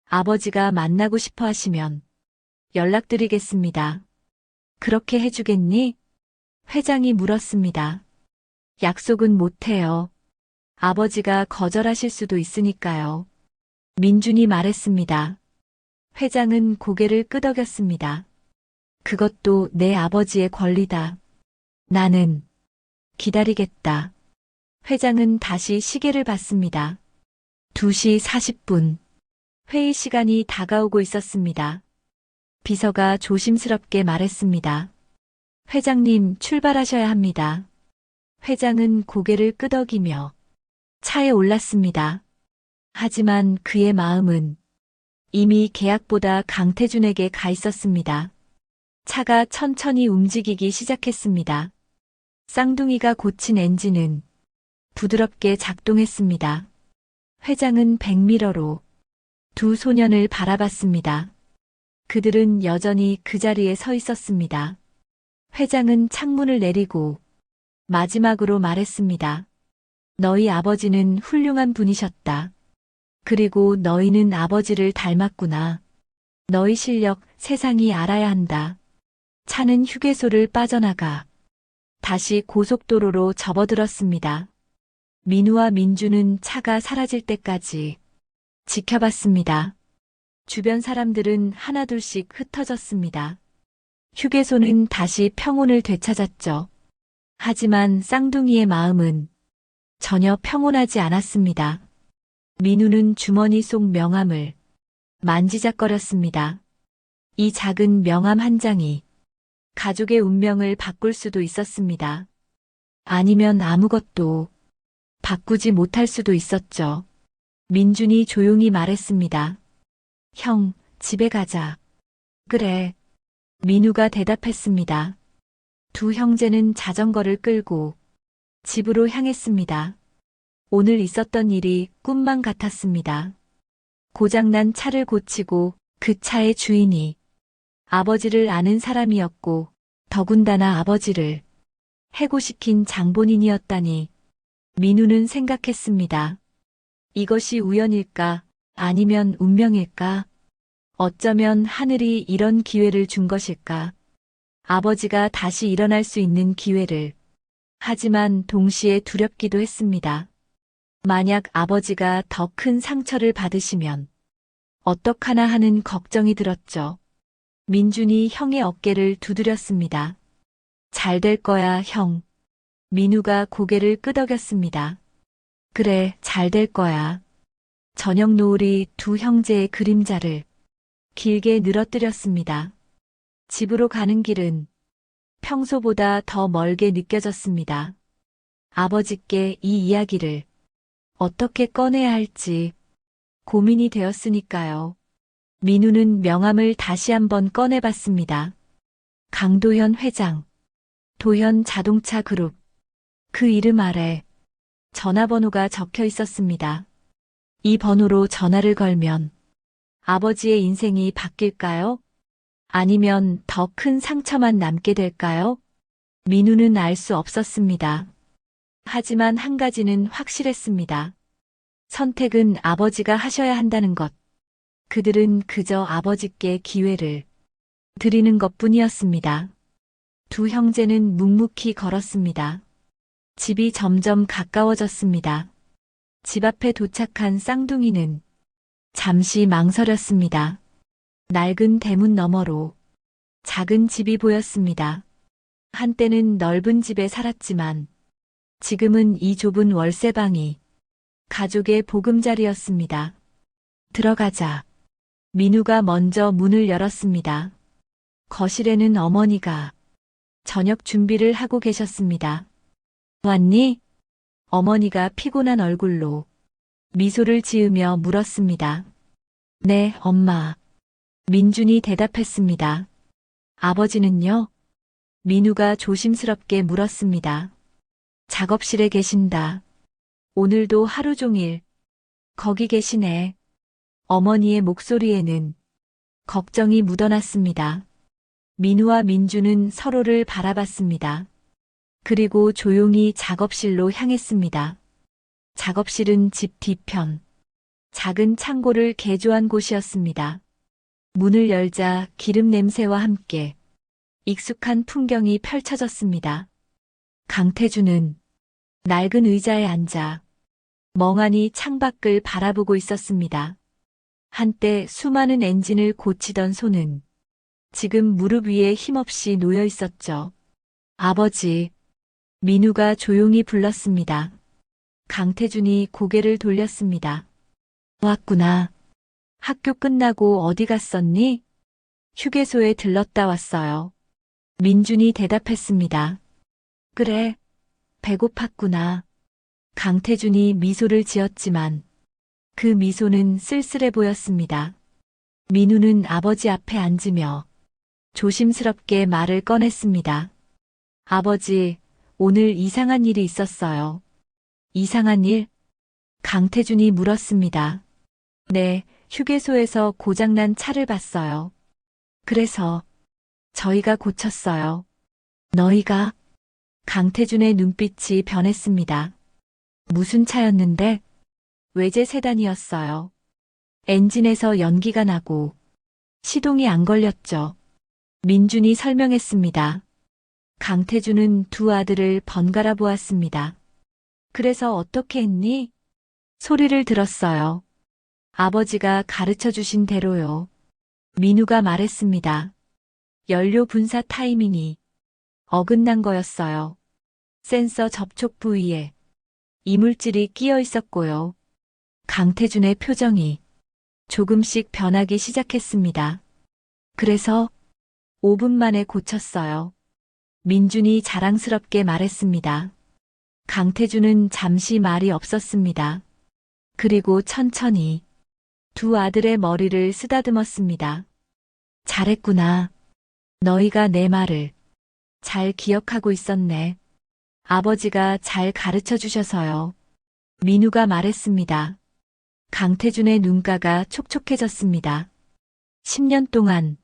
S2: 아버지가 만나고 싶어 하시면 연락드리겠습니다. 그렇게 해주겠니? 회장이 물었습니다. 약속은 못해요. 아버지가 거절하실 수도 있으니까요. 민준이 말했습니다. 회장은 고개를 끄덕였습니다. 그것도 내 아버지의 권리다. 나는 기다리겠다. 회장은 다시 시계를 봤습니다. 2시 40분. 회의 시간이 다가오고 있었습니다. 비서가 조심스럽게 말했습니다. 회장님, 출발하셔야 합니다. 회장은 고개를 끄덕이며 차에 올랐습니다. 하지만 그의 마음은 이미 계약보다 강태준에게 가 있었습니다. 차가 천천히 움직이기 시작했습니다. 쌍둥이가 고친 엔진은 부드럽게 작동했습니다. 회장은 백미러로 두 소년을 바라봤습니다. 그들은 여전히 그 자리에 서 있었습니다. 회장은 창문을 내리고 마지막으로 말했습니다. 너희 아버지는 훌륭한 분이셨다. 그리고 너희는 아버지를 닮았구나. 너희 실력 세상이 알아야 한다. 차는 휴게소를 빠져나가 다시 고속도로로 접어들었습니다. 민우와 민주는 차가 사라질 때까지 지켜봤습니다. 주변 사람들은 하나둘씩 흩어졌습니다. 휴게소는 다시 평온을 되찾았죠. 하지만 쌍둥이의 마음은 전혀 평온하지 않았습니다. 민우는 주머니 속 명함을 만지작거렸습니다. 이 작은 명함 한 장이 가족의 운명을 바꿀 수도 있었습니다. 아니면 아무것도 바꾸지 못할 수도 있었죠. 민준이 조용히 말했습니다. 형, 집에 가자. 그래. 민우가 대답했습니다. 두 형제는 자전거를 끌고 집으로 향했습니다. 오늘 있었던 일이 꿈만 같았습니다. 고장난 차를 고치고 그 차의 주인이 아버지를 아는 사람이었고 더군다나 아버지를 해고시킨 장본인이었다니 민우는 생각했습니다. 이것이 우연일까 아니면 운명일까? 어쩌면 하늘이 이런 기회를 준 것일까? 아버지가 다시 일어날 수 있는 기회를. 하지만 동시에 두렵기도 했습니다. 만약 아버지가 더 큰 상처를 받으시면 어떡하나 하는 걱정이 들었죠. 민준이 형의 어깨를 두드렸습니다. 잘 될 거야, 형. 민우가 고개를 끄덕였습니다. 그래, 잘 될 거야. 저녁 노을이 두 형제의 그림자를 길게 늘어뜨렸습니다. 집으로 가는 길은 평소보다 더 멀게 느껴졌습니다. 아버지께 이 이야기를 어떻게 꺼내야 할지 고민이 되었으니까요. 민우는 명함을 다시 한번 꺼내봤습니다. 강도현 회장, 도현 자동차 그룹. 그 이름 아래 전화번호가 적혀 있었습니다. 이 번호로 전화를 걸면 아버지의 인생이 바뀔까요? 아니면 더 큰 상처만 남게 될까요? 민우는 알 수 없었습니다. 하지만 한 가지는 확실했습니다. 선택은 아버지가 하셔야 한다는 것. 그들은 그저 아버지께 기회를 드리는 것뿐이었습니다. 두 형제는 묵묵히 걸었습니다. 집이 점점 가까워졌습니다. 집 앞에 도착한 쌍둥이는 잠시 망설였습니다. 낡은 대문 너머로 작은 집이 보였습니다. 한때는 넓은 집에 살았지만 지금은 이 좁은 월세방이 가족의 보금자리였습니다. 들어가자. 민우가 먼저 문을 열었습니다. 거실에는 어머니가 저녁 준비를 하고 계셨습니다. 왔니? 어머니가 피곤한 얼굴로 미소를 지으며 물었습니다. 네, 엄마. 민준이 대답했습니다. 아버지는요? 민우가 조심스럽게 물었습니다. 작업실에 계신다. 오늘도 하루 종일 거기 계시네. 어머니의 목소리에는 걱정이 묻어났습니다. 민우와 민주는 서로를 바라봤습니다. 그리고 조용히 작업실로 향했습니다. 작업실은 집 뒤편, 작은 창고를 개조한 곳이었습니다. 문을 열자 기름 냄새와 함께 익숙한 풍경이 펼쳐졌습니다. 강태주는 낡은 의자에 앉아 멍하니 창밖을 바라보고 있었습니다. 한때 수많은 엔진을 고치던 손은 지금 무릎 위에 힘없이 놓여 있었죠. 아버지, 민우가 조용히 불렀습니다. 강태준이 고개를 돌렸습니다. 왔구나. 학교 끝나고 어디 갔었니? 휴게소에 들렀다 왔어요. 민준이 대답했습니다. 그래, 배고팠구나. 강태준이 미소를 지었지만 그 미소는 쓸쓸해 보였습니다. 민우는 아버지 앞에 앉으며 조심스럽게 말을 꺼냈습니다. 아버지, 오늘 이상한 일이 있었어요. 이상한 일? 강태준이 물었습니다. 네, 휴게소에서 고장난 차를 봤어요. 그래서 저희가 고쳤어요. 너희가? 강태준의 눈빛이 변했습니다. 무슨 차였는데? 외제 세단이었어요. 엔진에서 연기가 나고 시동이 안 걸렸죠. 민준이 설명했습니다. 강태준은 두 아들을 번갈아 보았습니다. 그래서 어떻게 했니? 소리를 들었어요. 아버지가 가르쳐 주신 대로요. 민우가 말했습니다. 연료 분사 타이밍이 어긋난 거였어요. 센서 접촉 부위에 이물질이 끼어 있었고요. 강태준의 표정이 조금씩 변하기 시작했습니다. 그래서 5분 만에 고쳤어요. 민준이 자랑스럽게 말했습니다. 강태준은 잠시 말이 없었습니다. 그리고 천천히 두 아들의 머리를 쓰다듬었습니다. 잘했구나. 너희가 내 말을 잘 기억하고 있었네. 아버지가 잘 가르쳐 주셔서요. 민우가 말했습니다. 강태준의 눈가가 촉촉해졌습니다. 10년 동안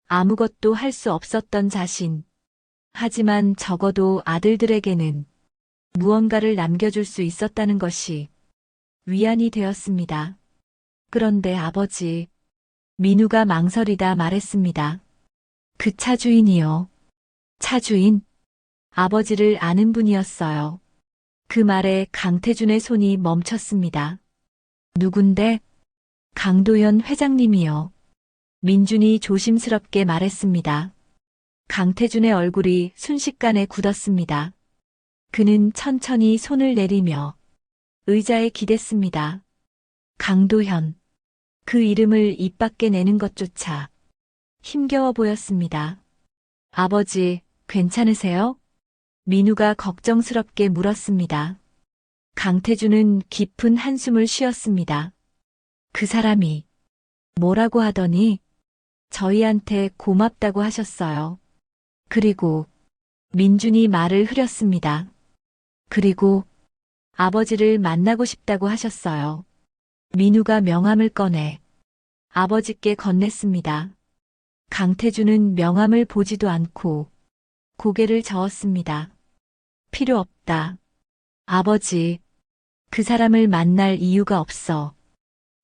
S2: 아무것도 할 수 없었던 자신. 하지만 적어도 아들들에게는 무언가를 남겨줄 수 있었다는 것이 위안이 되었습니다. 그런데 아버지, 민우가 망설이다 말했습니다. 그 차 주인이요. 차 주인? 아버지를 아는 분이었어요. 그 말에 강태준의 손이 멈췄습니다. 누군데? 강도현 회장님이요. 민준이 조심스럽게 말했습니다. 강태준의 얼굴이 순식간에 굳었습니다. 그는 천천히 손을 내리며 의자에 기댔습니다. 강도현. 그 이름을 입 밖에 내는 것조차 힘겨워 보였습니다. 아버지, 괜찮으세요? 민우가 걱정스럽게 물었습니다. 강태준은 깊은 한숨을 쉬었습니다. 그 사람이 뭐라고 하더니 저희한테 고맙다고 하셨어요. 그리고 민준이 말을 흐렸습니다. 그리고 아버지를 만나고 싶다고 하셨어요. 민우가 명함을 꺼내 아버지께 건넸습니다. 강태준은 명함을 보지도 않고 고개를 저었습니다. 필요 없다. 아버지, 그 사람을 만날 이유가 없어.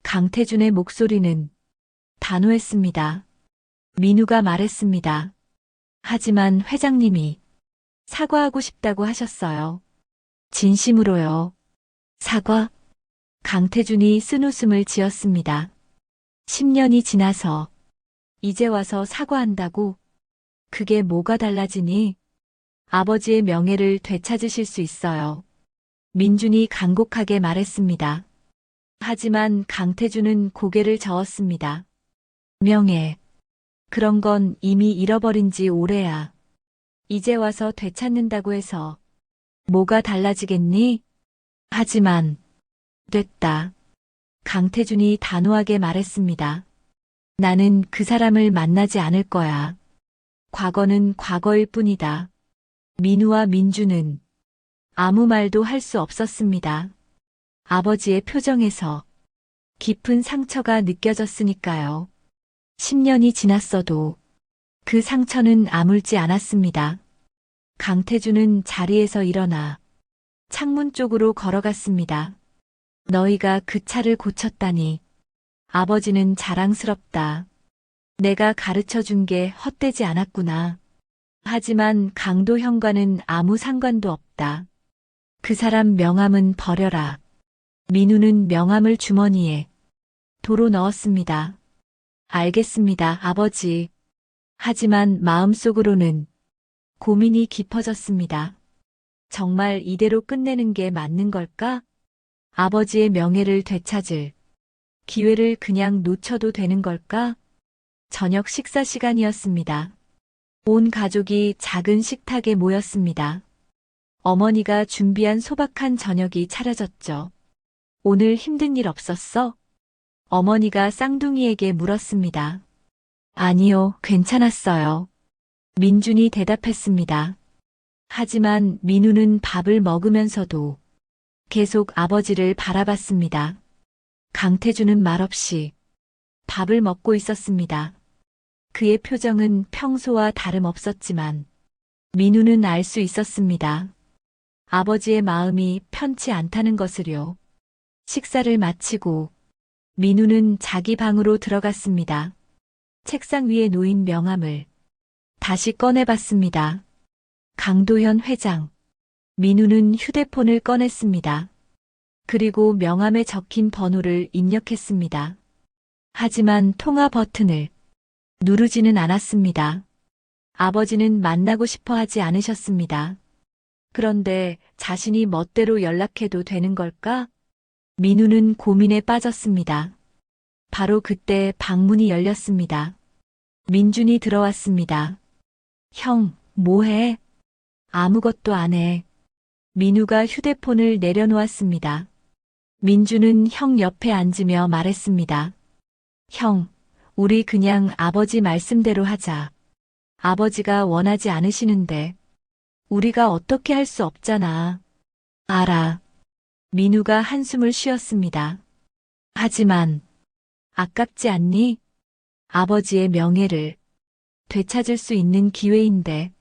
S2: 강태준의 목소리는 단호했습니다. 민우가 말했습니다. 하지만 회장님이 사과하고 싶다고 하셨어요. 진심으로요. 사과? 강태준이 쓴웃음을 지었습니다. 10년이 지나서 이제 와서 사과한다고? 그게 뭐가 달라지니? 아버지의 명예를 되찾으실 수 있어요. 민준이 간곡하게 말했습니다. 하지만 강태준은 고개를 저었습니다. 명예. 그런 건 이미 잃어버린 지 오래야. 이제 와서 되찾는다고 해서 뭐가 달라지겠니? 하지만 됐다. 강태준이 단호하게 말했습니다. 나는 그 사람을 만나지 않을 거야. 과거는 과거일 뿐이다. 민우와 민주는 아무 말도 할 수 없었습니다. 아버지의 표정에서 깊은 상처가 느껴졌으니까요. 10년이 지났어도 그 상처는 아물지 않았습니다. 강태준은 자리에서 일어나 창문 쪽으로 걸어갔습니다. 너희가 그 차를 고쳤다니. 아버지는 자랑스럽다. 내가 가르쳐 준 게 헛되지 않았구나. 하지만 강도현과는 아무 상관도 없다. 그 사람 명함은 버려라. 민우는 명함을 주머니에 도로 넣었습니다. 알겠습니다, 아버지. 하지만 마음속으로는 고민이 깊어졌습니다. 정말 이대로 끝내는 게 맞는 걸까? 아버지의 명예를 되찾을 기회를 그냥 놓쳐도 되는 걸까? 저녁 식사 시간이었습니다. 온 가족이 작은 식탁에 모였습니다. 어머니가 준비한 소박한 저녁이 차려졌죠. 오늘 힘든 일 없었어? 어머니가 쌍둥이에게 물었습니다. 아니요, 괜찮았어요. 민준이 대답했습니다. 하지만 민우는 밥을 먹으면서도 계속 아버지를 바라봤습니다. 강태준은 말없이 밥을 먹고 있었습니다. 그의 표정은 평소와 다름없었지만 민우는 알 수 있었습니다. 아버지의 마음이 편치 않다는 것을요. 식사를 마치고 민우는 자기 방으로 들어갔습니다. 책상 위에 놓인 명함을 다시 꺼내봤습니다. 강도현 회장. 민우는 휴대폰을 꺼냈습니다. 그리고 명함에 적힌 번호를 입력했습니다. 하지만 통화 버튼을 누르지는 않았습니다. 아버지는 만나고 싶어 하지 않으셨습니다. 그런데 자신이 멋대로 연락해도 되는 걸까? 민우는 고민에 빠졌습니다. 바로 그때 방문이 열렸습니다. 민준이 들어왔습니다. 형, 뭐해? 아무것도 안 해. 민우가 휴대폰을 내려놓았습니다. 민주는 형 옆에 앉으며 말했습니다. 형, 우리 그냥 아버지 말씀대로 하자. 아버지가 원하지 않으시는데 우리가 어떻게 할 수 없잖아. 알아. 민우가 한숨을 쉬었습니다. 하지만 아깝지 않니? 아버지의 명예를 되찾을 수 있는 기회인데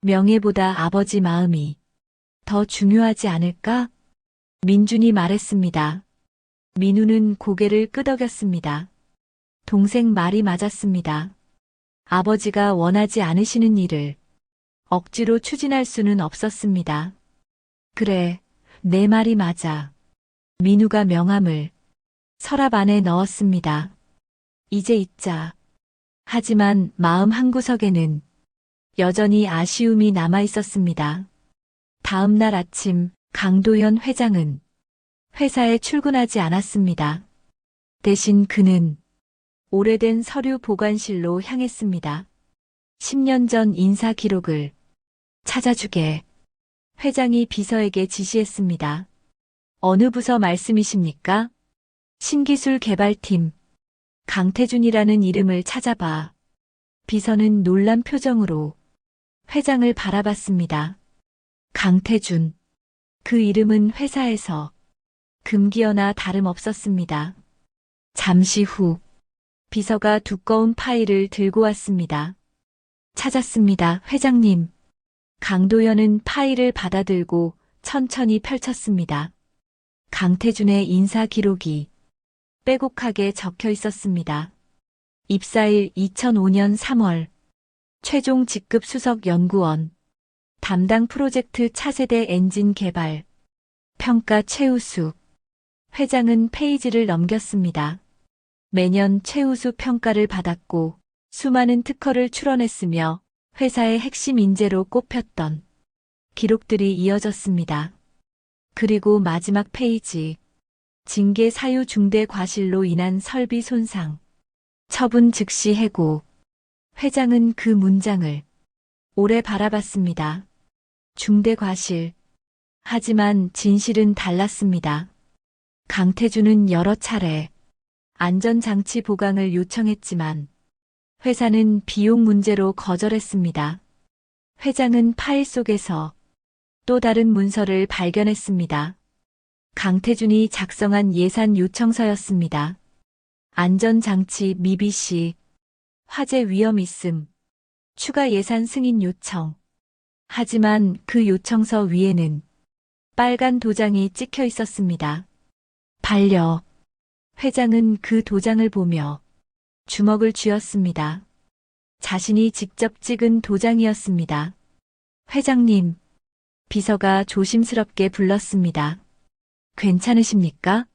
S2: 명예보다 아버지 마음이 더 중요하지 않을까? 민준이 말했습니다. 민우는 고개를 끄덕였습니다. 동생 말이 맞았습니다. 아버지가 원하지 않으시는 일을 억지로 추진할 수는 없었습니다. 그래, 내 말이 맞아. 민우가 명함을 서랍 안에 넣었습니다. 이제 잊자. 하지만 마음 한구석에는 여전히 아쉬움이 남아 있었습니다. 다음 날 아침 강도현 회장은 회사에 출근하지 않았습니다. 대신 그는 오래된 서류 보관실로 향했습니다. 10년 전 인사 기록을 찾아주게 회장이 비서에게 지시했습니다. 어느 부서 말씀이십니까? 신기술 개발팀 강태준이라는 이름을 찾아봐. 비서는 놀란 표정으로 회장을 바라봤습니다. 강태준. 그 이름은 회사에서 금기어나 다름없었습니다. 잠시 후 비서가 두꺼운 파일을 들고 왔습니다. 찾았습니다, 회장님. 강도현은 파일을 받아들고 천천히 펼쳤습니다. 강태준의 인사 기록이 빼곡하게 적혀 있었습니다. 입사일 2005년 3월, 최종 직급 수석 연구원, 담당 프로젝트 차세대 엔진 개발, 평가 최우수. 회장은 페이지를 넘겼습니다. 매년 최우수 평가를 받았고 수많은 특허를 출원했으며 회사의 핵심 인재로 꼽혔던 기록들이 이어졌습니다. 그리고 마지막 페이지. 징계 사유 중대 과실로 인한 설비 손상. 처분 즉시 해고. 회장은 그 문장을 오래 바라봤습니다. 중대 과실. 하지만 진실은 달랐습니다. 강태준은 여러 차례 안전장치 보강을 요청했지만 회사는 비용 문제로 거절했습니다. 회장은 파일 속에서 또 다른 문서를 발견했습니다. 강태준이 작성한 예산 요청서였습니다. 안전장치 미비 시 화재 위험 있음. 추가 예산 승인 요청. 하지만 그 요청서 위에는 빨간 도장이 찍혀 있었습니다. 반려. 회장은 그 도장을 보며 주먹을 쥐었습니다. 자신이 직접 찍은 도장이었습니다. 회장님. 비서가 조심스럽게 불렀습니다. 괜찮으십니까?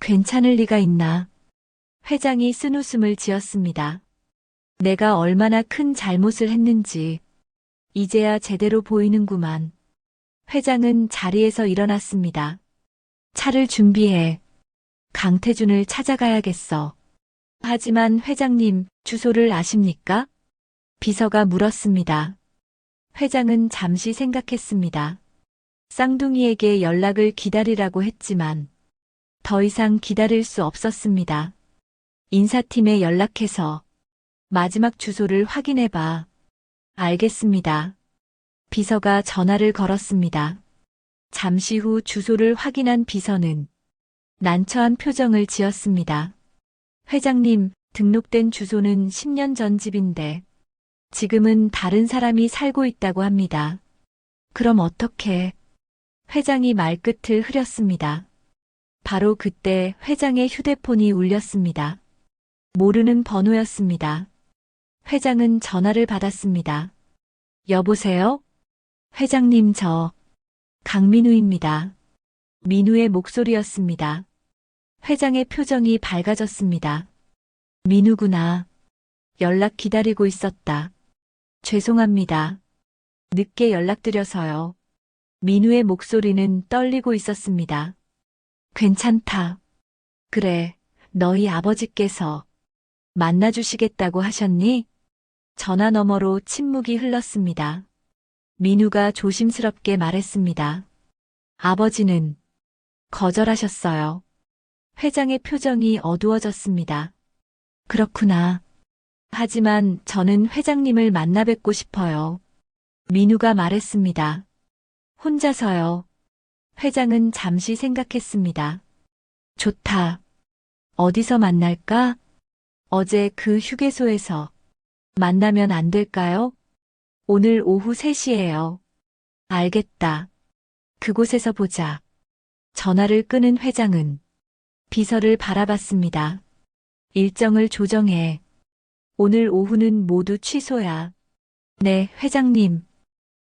S2: 괜찮을 리가 있나? 회장이 쓴웃음을 지었습니다. 내가 얼마나 큰 잘못을 했는지 이제야 제대로 보이는구만. 회장은 자리에서 일어났습니다. 차를 준비해. 강태준을 찾아가야겠어. 하지만 회장님, 주소를 아십니까? 비서가 물었습니다. 회장은 잠시 생각했습니다. 쌍둥이에게 연락을 기다리라고 했지만 더 이상 기다릴 수 없었습니다. 인사팀에 연락해서 마지막 주소를 확인해봐. 알겠습니다. 비서가 전화를 걸었습니다. 잠시 후 주소를 확인한 비서는 난처한 표정을 지었습니다. 회장님, 등록된 주소는 10년 전 집인데 지금은 다른 사람이 살고 있다고 합니다. 그럼 어떻게? 회장이 말끝을 흐렸습니다. 바로 그때 회장의 휴대폰이 울렸습니다. 모르는 번호였습니다. 회장은 전화를 받았습니다. 여보세요? 회장님, 저 강민우입니다. 민우의 목소리였습니다. 회장의 표정이 밝아졌습니다. 민우구나. 연락 기다리고 있었다. 죄송합니다. 늦게 연락드려서요. 민우의 목소리는 떨리고 있었습니다. 괜찮다. 그래, 너희 아버지께서 만나주시겠다고 하셨니? 전화 너머로 침묵이 흘렀습니다. 민우가 조심스럽게 말했습니다. 아버지는 거절하셨어요. 회장의 표정이 어두워졌습니다. 그렇구나. 하지만 저는 회장님을 만나 뵙고 싶어요. 민우가 말했습니다. 혼자서요. 회장은 잠시 생각했습니다. 좋다. 어디서 만날까? 어제 그 휴게소에서 만나면 안 될까요? 오늘 오후 3시예요. 알겠다. 그곳에서 보자. 전화를 끊은 회장은 비서를 바라봤습니다. 일정을 조정해. 오늘 오후는 모두 취소야. 네, 회장님.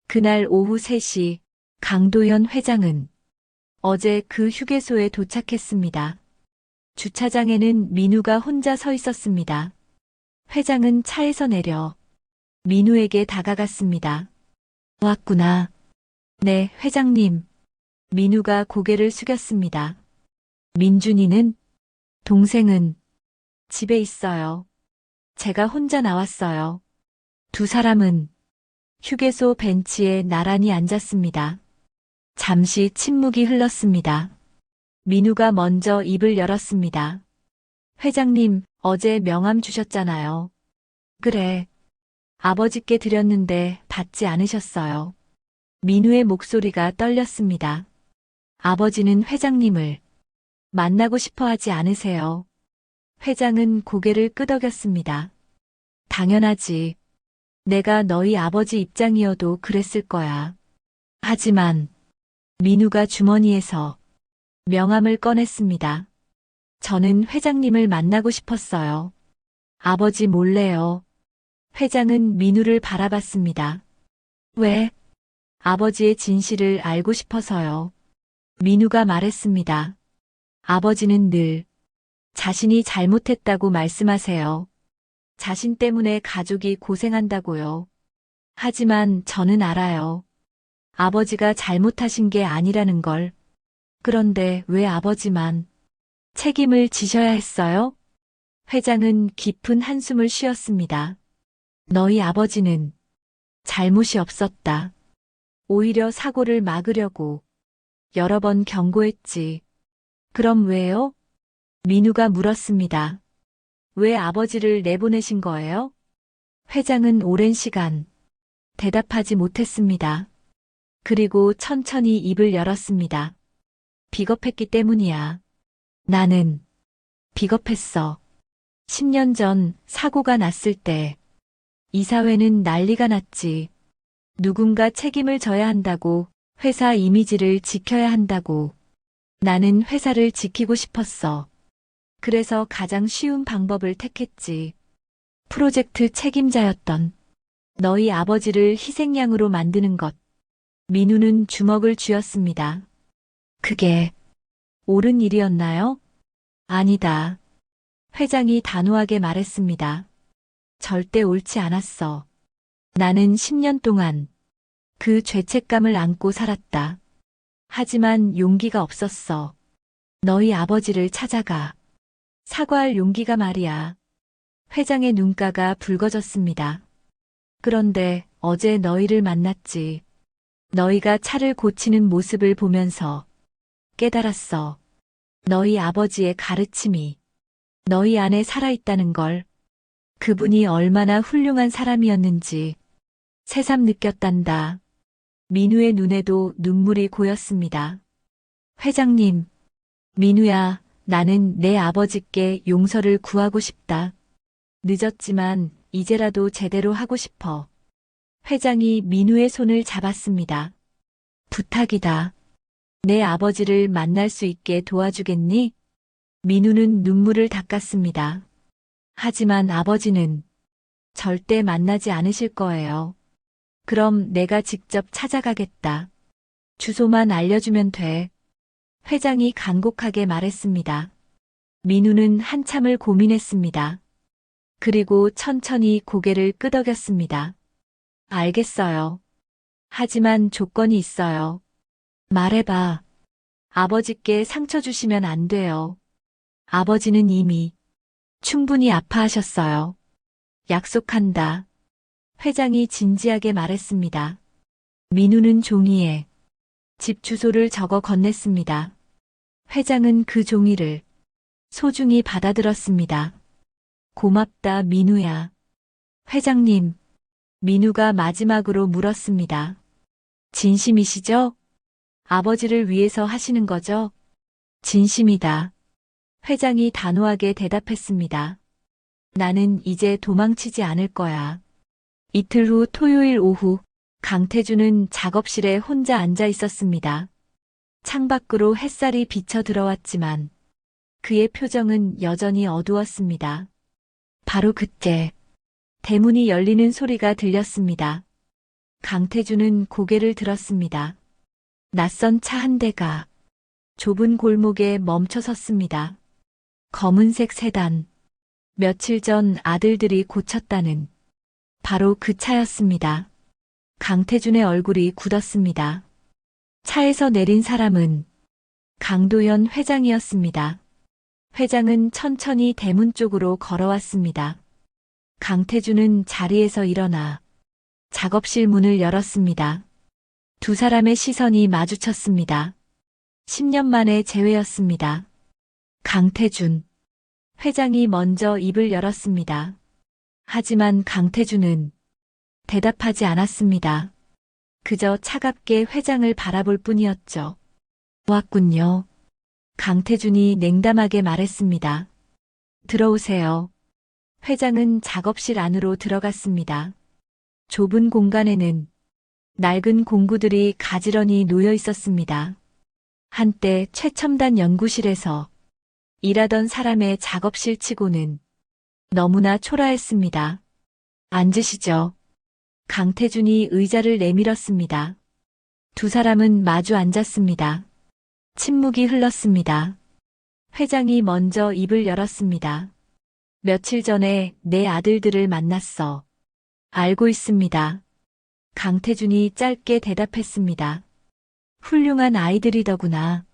S2: 그날 오후 3시 강도현 회장은 어제 그 휴게소에 도착했습니다. 주차장에는 민우가 혼자 서 있었습니다. 회장은 차에서 내려 민우에게 다가갔습니다. 왔구나. 네, 회장님. 민우가 고개를 숙였습니다. 민준이는? 동생은? 집에 있어요. 제가 혼자 나왔어요. 두 사람은 휴게소 벤치에 나란히 앉았습니다. 잠시 침묵이 흘렀습니다. 민우가 먼저 입을 열었습니다. 회장님, 어제 명함 주셨잖아요. 그래. 아버지께 드렸는데 받지 않으셨어요. 민우의 목소리가 떨렸습니다. 아버지는 회장님을 만나고 싶어 하지 않으세요. 회장은 고개를 끄덕였습니다. 당연하지. 내가 너희 아버지 입장이어도 그랬을 거야. 하지만 민우가 주머니에서 명함을 꺼냈습니다. 저는 회장님을 만나고 싶었어요. 아버지 몰래요. 회장은 민우를 바라봤습니다. 왜? 아버지의 진실을 알고 싶어서요. 민우가 말했습니다. 아버지는 늘 자신이 잘못했다고 말씀하세요. 자신 때문에 가족이 고생한다고요. 하지만 저는 알아요. 아버지가 잘못하신 게 아니라는 걸. 그런데 왜 아버지만 책임을 지셔야 했어요? 회장은 깊은 한숨을 쉬었습니다. 너희 아버지는 잘못이 없었다. 오히려 사고를 막으려고 여러 번 경고했지. 그럼 왜요? 민우가 물었습니다. 왜 아버지를 내보내신 거예요? 회장은 오랜 시간 대답하지 못했습니다. 그리고 천천히 입을 열었습니다. 비겁했기 때문이야. 나는 비겁했어. 10년 전 사고가 났을 때 이사회는 난리가 났지. 누군가 책임을 져야 한다고, 회사 이미지를 지켜야 한다고. 나는 회사를 지키고 싶었어. 그래서 가장 쉬운 방법을 택했지. 프로젝트 책임자였던 너희 아버지를 희생양으로 만드는 것. 민우는 주먹을 쥐었습니다. 그게 옳은 일이었나요? 아니다. 회장이 단호하게 말했습니다. 절대 옳지 않았어. 나는 10년 동안 그 죄책감을 안고 살았다. 하지만 용기가 없었어. 너희 아버지를 찾아가. 사과할 용기가 말이야. 회장의 눈가가 붉어졌습니다. 그런데 어제 너희를 만났지. 너희가 차를 고치는 모습을 보면서 깨달았어. 너희 아버지의 가르침이 너희 안에 살아있다는 걸. 그분이 얼마나 훌륭한 사람이었는지 새삼 느꼈단다. 민우의 눈에도 눈물이 고였습니다. 회장님, 민우야, 나는 내 아버지께 용서를 구하고 싶다. 늦었지만 이제라도 제대로 하고 싶어. 회장이 민우의 손을 잡았습니다. 부탁이다. 내 아버지를 만날 수 있게 도와주겠니? 민우는 눈물을 닦았습니다. 하지만 아버지는 절대 만나지 않으실 거예요. 그럼 내가 직접 찾아가겠다. 주소만 알려주면 돼. 회장이 간곡하게 말했습니다. 민우는 한참을 고민했습니다. 그리고 천천히 고개를 끄덕였습니다. 알겠어요. 하지만 조건이 있어요. 말해봐. 아버지께 상처 주시면 안 돼요. 아버지는 이미 충분히 아파하셨어요. 약속한다. 회장이 진지하게 말했습니다. 민우는 종이에 집 주소를 적어 건넸습니다. 회장은 그 종이를 소중히 받아들었습니다. 고맙다, 민우야. 회장님, 민우가 마지막으로 물었습니다. 진심이시죠? 아버지를 위해서 하시는 거죠? 진심이다. 회장이 단호하게 대답했습니다. 나는 이제 도망치지 않을 거야. 이틀 후 토요일 오후, 강태주는 작업실에 혼자 앉아 있었습니다. 창밖으로 햇살이 비쳐 들어왔지만 그의 표정은 여전히 어두웠습니다. 바로 그때 대문이 열리는 소리가 들렸습니다. 강태주는 고개를 들었습니다. 낯선 차 한 대가 좁은 골목에 멈춰 섰습니다. 검은색 세단. 며칠 전 아들들이 고쳤다는 바로 그 차였습니다. 강태준의 얼굴이 굳었습니다. 차에서 내린 사람은 강도현 회장이었습니다. 회장은 천천히 대문 쪽으로 걸어왔습니다. 강태준은 자리에서 일어나 작업실 문을 열었습니다. 두 사람의 시선이 마주쳤습니다. 10년 만의 재회였습니다. 강태준. 회장이 먼저 입을 열었습니다. 하지만 강태준은 대답하지 않았습니다. 그저 차갑게 회장을 바라볼 뿐이었죠. 왔군요. 강태준이 냉담하게 말했습니다. 들어오세요. 회장은 작업실 안으로 들어갔습니다. 좁은 공간에는 낡은 공구들이 가지런히 놓여 있었습니다. 한때 최첨단 연구실에서 일하던 사람의 작업실 치고는 너무나 초라했습니다. 앉으시죠. 강태준이 의자를 내밀었습니다. 두 사람은 마주 앉았습니다. 침묵이 흘렀습니다. 회장이 먼저 입을 열었습니다. 며칠 전에 내 아들들을 만났어. 알고 있습니다. 강태준이 짧게 대답했습니다. 훌륭한 아이들이더구나.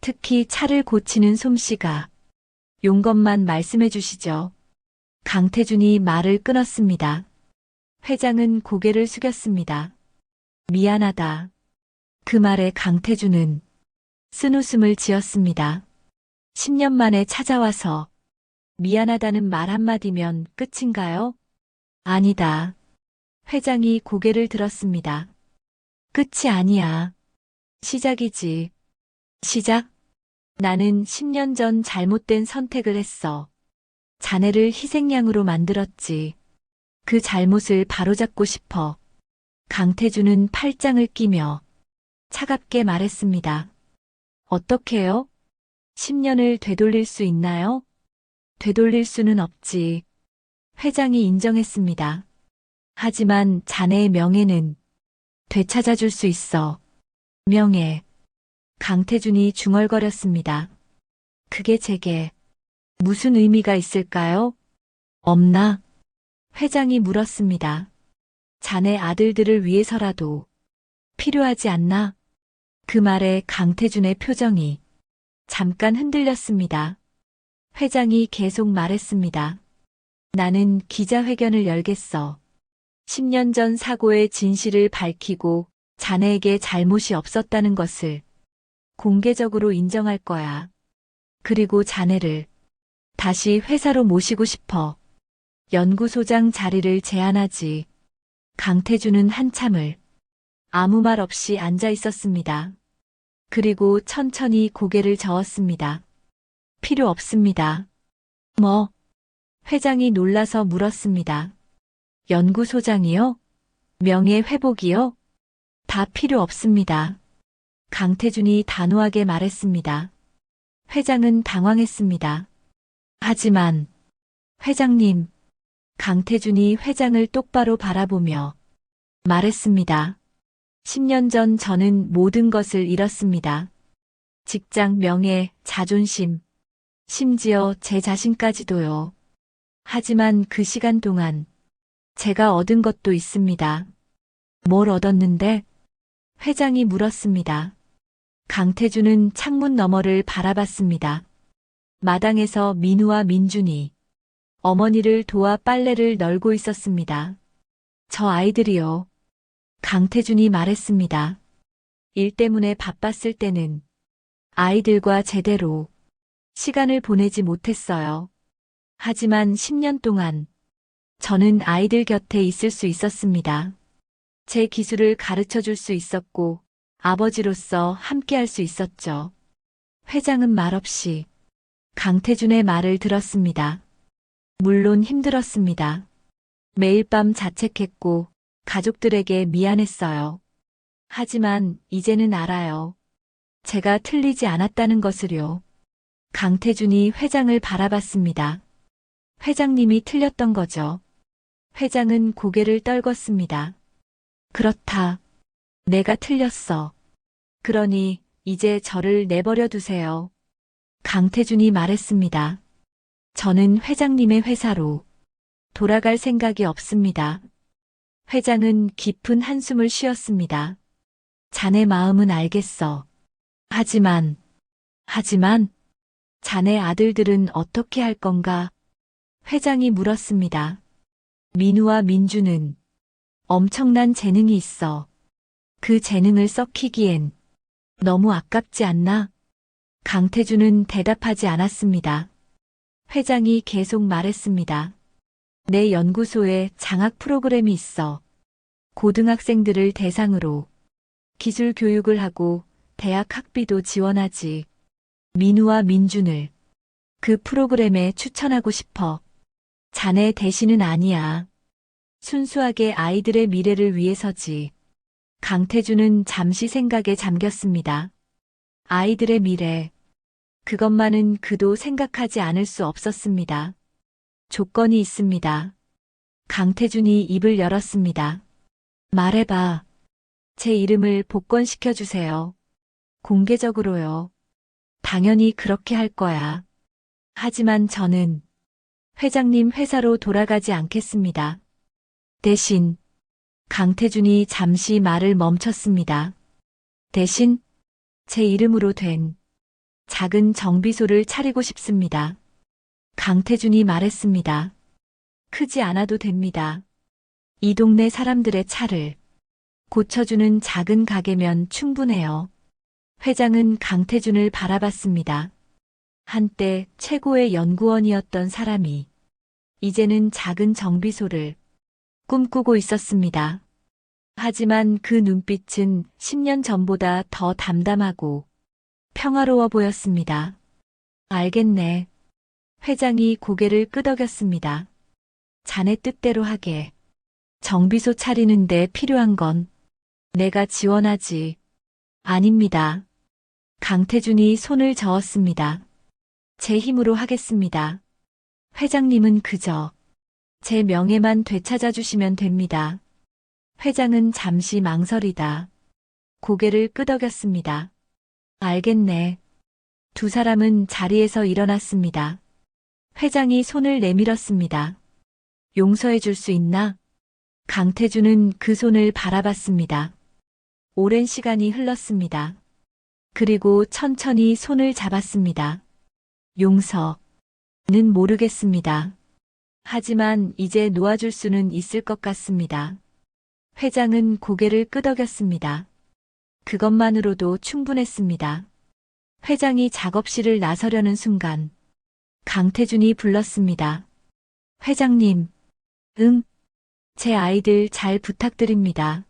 S2: 특히 차를 고치는 솜씨가. 용건만 말씀해 주시죠. 강태준이 말을 끊었습니다. 회장은 고개를 숙였습니다. 미안하다. 그 말에 강태준은 쓴웃음을 지었습니다. 10년 만에 찾아와서 미안하다는 말 한마디면 끝인가요? 아니다. 회장이 고개를 들었습니다. 끝이 아니야. 시작이지. 시작? 나는 10년 전 잘못된 선택을 했어. 자네를 희생양으로 만들었지. 그 잘못을 바로잡고 싶어. 강태준은 팔짱을 끼며 차갑게 말했습니다. 어떻게요? 10년을 되돌릴 수 있나요? 되돌릴 수는 없지. 회장이 인정했습니다. 하지만 자네의 명예는 되찾아줄 수 있어. 명예. 강태준이 중얼거렸습니다. 그게 제게 무슨 의미가 있을까요? 없나? 회장이 물었습니다. 자네 아들들을 위해서라도 필요하지 않나? 그 말에 강태준의 표정이 잠깐 흔들렸습니다. 회장이 계속 말했습니다. 나는 기자회견을 열겠어. 10년 전 사고의 진실을 밝히고 자네에게 잘못이 없었다는 것을 공개적으로 인정할 거야. 그리고 자네를 다시 회사로 모시고 싶어. 연구소장 자리를 제안하지. 강태준은 한참을 아무 말 없이 앉아 있었습니다. 그리고 천천히 고개를 저었습니다. 필요 없습니다. 뭐? 회장이 놀라서 물었습니다. 연구소장이요? 명예 회복이요? 다 필요 없습니다. 강태준이 단호하게 말했습니다. 회장은 당황했습니다. 하지만, 회장님, 강태준이 회장을 똑바로 바라보며 말했습니다. 10년 전 저는 모든 것을 잃었습니다. 직장 명예, 자존심, 심지어 제 자신까지도요. 하지만 그 시간 동안 제가 얻은 것도 있습니다. 뭘 얻었는데? 회장이 물었습니다. 강태준은 창문 너머를 바라봤습니다. 마당에서 민우와 민준이 어머니를 도와 빨래를 널고 있었습니다. 저 아이들이요. 강태준이 말했습니다. 일 때문에 바빴을 때는 아이들과 제대로 시간을 보내지 못했어요. 하지만 10년 동안 저는 아이들 곁에 있을 수 있었습니다. 제 기술을 가르쳐 줄 수 있었고 아버지로서 함께할 수 있었죠. 회장은 말없이 강태준의 말을 들었습니다. 물론 힘들었습니다. 매일 밤 자책했고 가족들에게 미안했어요. 하지만 이제는 알아요. 제가 틀리지 않았다는 것을요. 강태준이 회장을 바라봤습니다. 회장님이 틀렸던 거죠. 회장은 고개를 떨궜습니다. 그렇다. 내가 틀렸어. 그러니 이제 저를 내버려 두세요. 강태준이 말했습니다. 저는 회장님의 회사로 돌아갈 생각이 없습니다. 회장은 깊은 한숨을 쉬었습니다. 자네 마음은 알겠어. 하지만, 자네 아들들은 어떻게 할 건가? 회장이 물었습니다. 민우와 민주는 엄청난 재능이 있어. 그 재능을 썩히기엔 너무 아깝지 않나? 강태준은 대답하지 않았습니다. 회장이 계속 말했습니다. 내 연구소에 장학 프로그램이 있어. 고등학생들을 대상으로 기술 교육을 하고 대학 학비도 지원하지. 민우와 민준을 그 프로그램에 추천하고 싶어. 자네 대신은 아니야. 순수하게 아이들의 미래를 위해서지. 강태준은 잠시 생각에 잠겼습니다. 아이들의 미래. 그것만은 그도 생각하지 않을 수 없었습니다. 조건이 있습니다. 강태준이 입을 열었습니다. 말해봐. 제 이름을 복권시켜주세요. 공개적으로요. 당연히 그렇게 할 거야. 하지만 저는 회장님 회사로 돌아가지 않겠습니다. 대신 강태준이 잠시 말을 멈췄습니다. 대신 제 이름으로 된 작은 정비소를 차리고 싶습니다. 강태준이 말했습니다. 크지 않아도 됩니다. 이 동네 사람들의 차를 고쳐주는 작은 가게면 충분해요. 회장은 강태준을 바라봤습니다. 한때 최고의 연구원이었던 사람이 이제는 작은 정비소를 꿈꾸고 있었습니다. 하지만 그 눈빛은 10년 전보다 더 담담하고 평화로워 보였습니다. 알겠네. 회장이 고개를 끄덕였습니다. 자네 뜻대로 하게. 정비소 차리는데 필요한 건 내가 지원하지. 아닙니다. 강태준이 손을 저었습니다. 제 힘으로 하겠습니다. 회장님은 그저 제 명예만 되찾아 주시면 됩니다. 회장은 잠시 망설이다 고개를 끄덕였습니다. 알겠네. 두 사람은 자리에서 일어났습니다. 회장이 손을 내밀었습니다. 용서해 줄 수 있나? 강태준은 그 손을 바라봤습니다. 오랜 시간이 흘렀습니다. 그리고 천천히 손을 잡았습니다. 용서는 모르겠습니다. 하지만 이제 놓아줄 수는 있을 것 같습니다. 회장은 고개를 끄덕였습니다. 그것만으로도 충분했습니다. 회장이 작업실을 나서려는 순간 강태준이 불렀습니다. 회장님, 제 아이들 잘 부탁드립니다.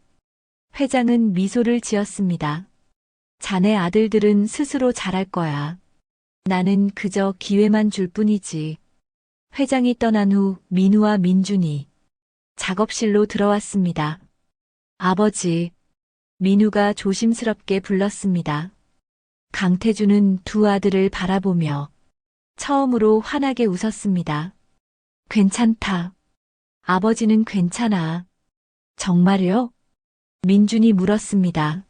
S2: 회장은 미소를 지었습니다. 자네 아들들은 스스로 잘할 거야. 나는 그저 기회만 줄 뿐이지. 회장이 떠난 후 민우와 민준이 작업실로 들어왔습니다. 아버지, 민우가 조심스럽게 불렀습니다. 강태준은 두 아들을 바라보며 처음으로 환하게 웃었습니다. 괜찮다. 아버지는 괜찮아. 정말요? 민준이 물었습니다.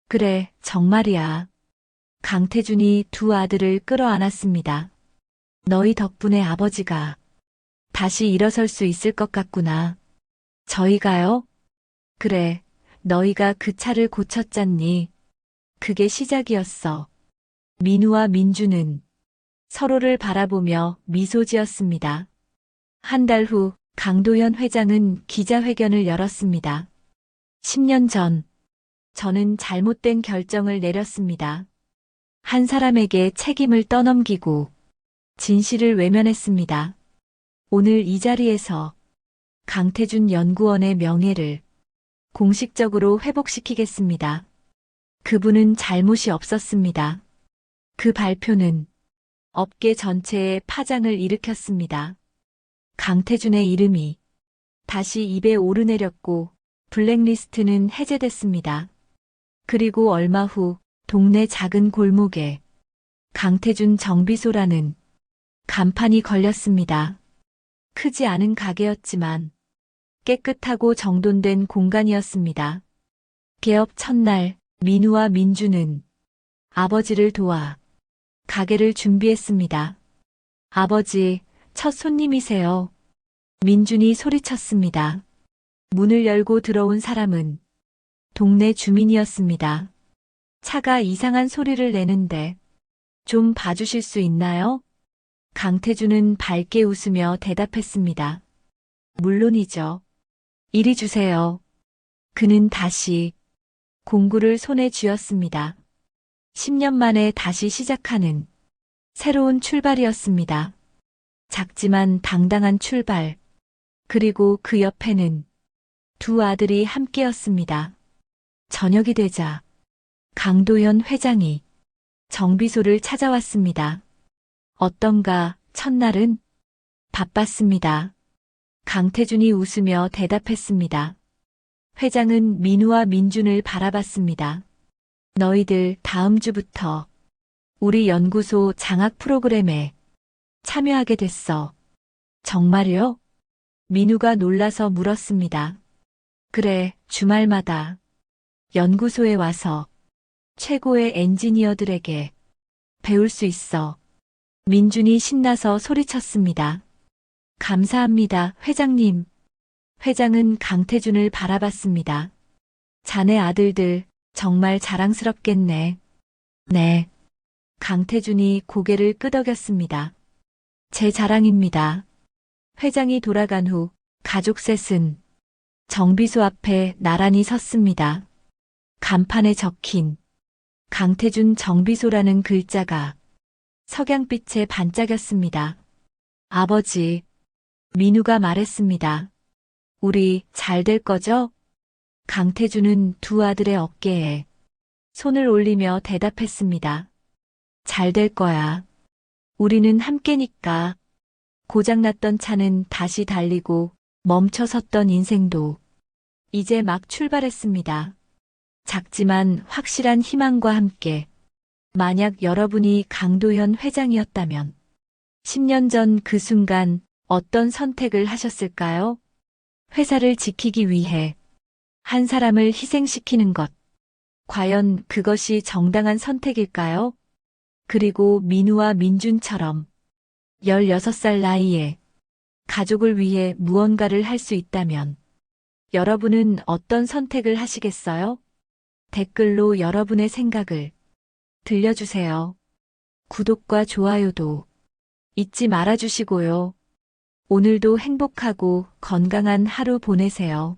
S2: 그래, 정말이야. 강태준이 두 아들을 끌어안았습니다. 너희 덕분에 아버지가 다시 일어설 수 있을 것 같구나. 저희가요? 그래, 너희가 그 차를 고쳤잖니. 그게 시작이었어. 민우와 민주는 서로를 바라보며 미소 지었습니다. 한 달 후 강도현 회장은 기자회견을 열었습니다. 10년 전, 저는 잘못된 결정을 내렸습니다. 한 사람에게 책임을 떠넘기고 진실을 외면했습니다. 오늘 이 자리에서 강태준 연구원의 명예를 공식적으로 회복시키겠습니다. 그분은 잘못이 없었습니다. 그 발표는 업계 전체에 파장을 일으켰습니다. 강태준의 이름이 다시 입에 오르내렸고 블랙리스트는 해제됐습니다. 그리고 얼마 후 동네 작은 골목에 강태준 정비소라는 간판이 걸렸습니다. 크지 않은 가게였지만 깨끗하고 정돈된 공간이었습니다. 개업 첫날 민우와 민주는 아버지를 도와 가게를 준비했습니다. 아버지, 첫 손님이세요. 민준이 소리쳤습니다. 문을 열고 들어온 사람은 동네 주민이었습니다. 차가 이상한 소리를 내는데 좀 봐주실 수 있나요? 강태준은 밝게 웃으며 대답했습니다. 물론이죠. 이리 주세요. 그는 다시 공구를 손에 쥐었습니다. 10년 만에 다시 시작하는 새로운 출발이었습니다. 작지만 당당한 출발. 그리고 그 옆에는 두 아들이 함께였습니다. 저녁이 되자 강도현 회장이 정비소를 찾아왔습니다. 어떤가 첫날은 바빴습니다. 강태준이 웃으며 대답했습니다. 회장은 민우와 민준을 바라봤습니다. 너희들 다음 주부터 우리 연구소 장학 프로그램에 참여하게 됐어. 정말요? 민우가 놀라서 물었습니다. 그래, 주말마다 연구소에 와서 최고의 엔지니어들에게 배울 수 있어. 민준이 신나서 소리쳤습니다. 감사합니다, 회장님. 회장은 강태준을 바라봤습니다. 자네 아들들 정말 자랑스럽겠네. 네. 강태준이 고개를 끄덕였습니다. 제 자랑입니다. 회장이 돌아간 후 가족 셋은 정비소 앞에 나란히 섰습니다. 간판에 적힌 강태준 정비소라는 글자가 석양빛에 반짝였습니다. 아버지, 민우가 말했습니다. 우리 잘 될 거죠? 강태준은 두 아들의 어깨에 손을 올리며 대답했습니다. 잘 될 거야. 우리는 함께니까. 고장났던 차는 다시 달리고 멈춰 섰던 인생도 이제 막 출발했습니다. 작지만 확실한 희망과 함께 만약 여러분이 강도현 회장이었다면 10년 전 그 순간 어떤 선택을 하셨을까요? 회사를 지키기 위해 한 사람을 희생시키는 것. 과연 그것이 정당한 선택일까요? 그리고 민우와 민준처럼 16살 나이에 가족을 위해 무언가를 할 수 있다면 여러분은 어떤 선택을 하시겠어요? 댓글로 여러분의 생각을 들려주세요. 구독과 좋아요도 잊지 말아주시고요. 오늘도 행복하고 건강한 하루 보내세요.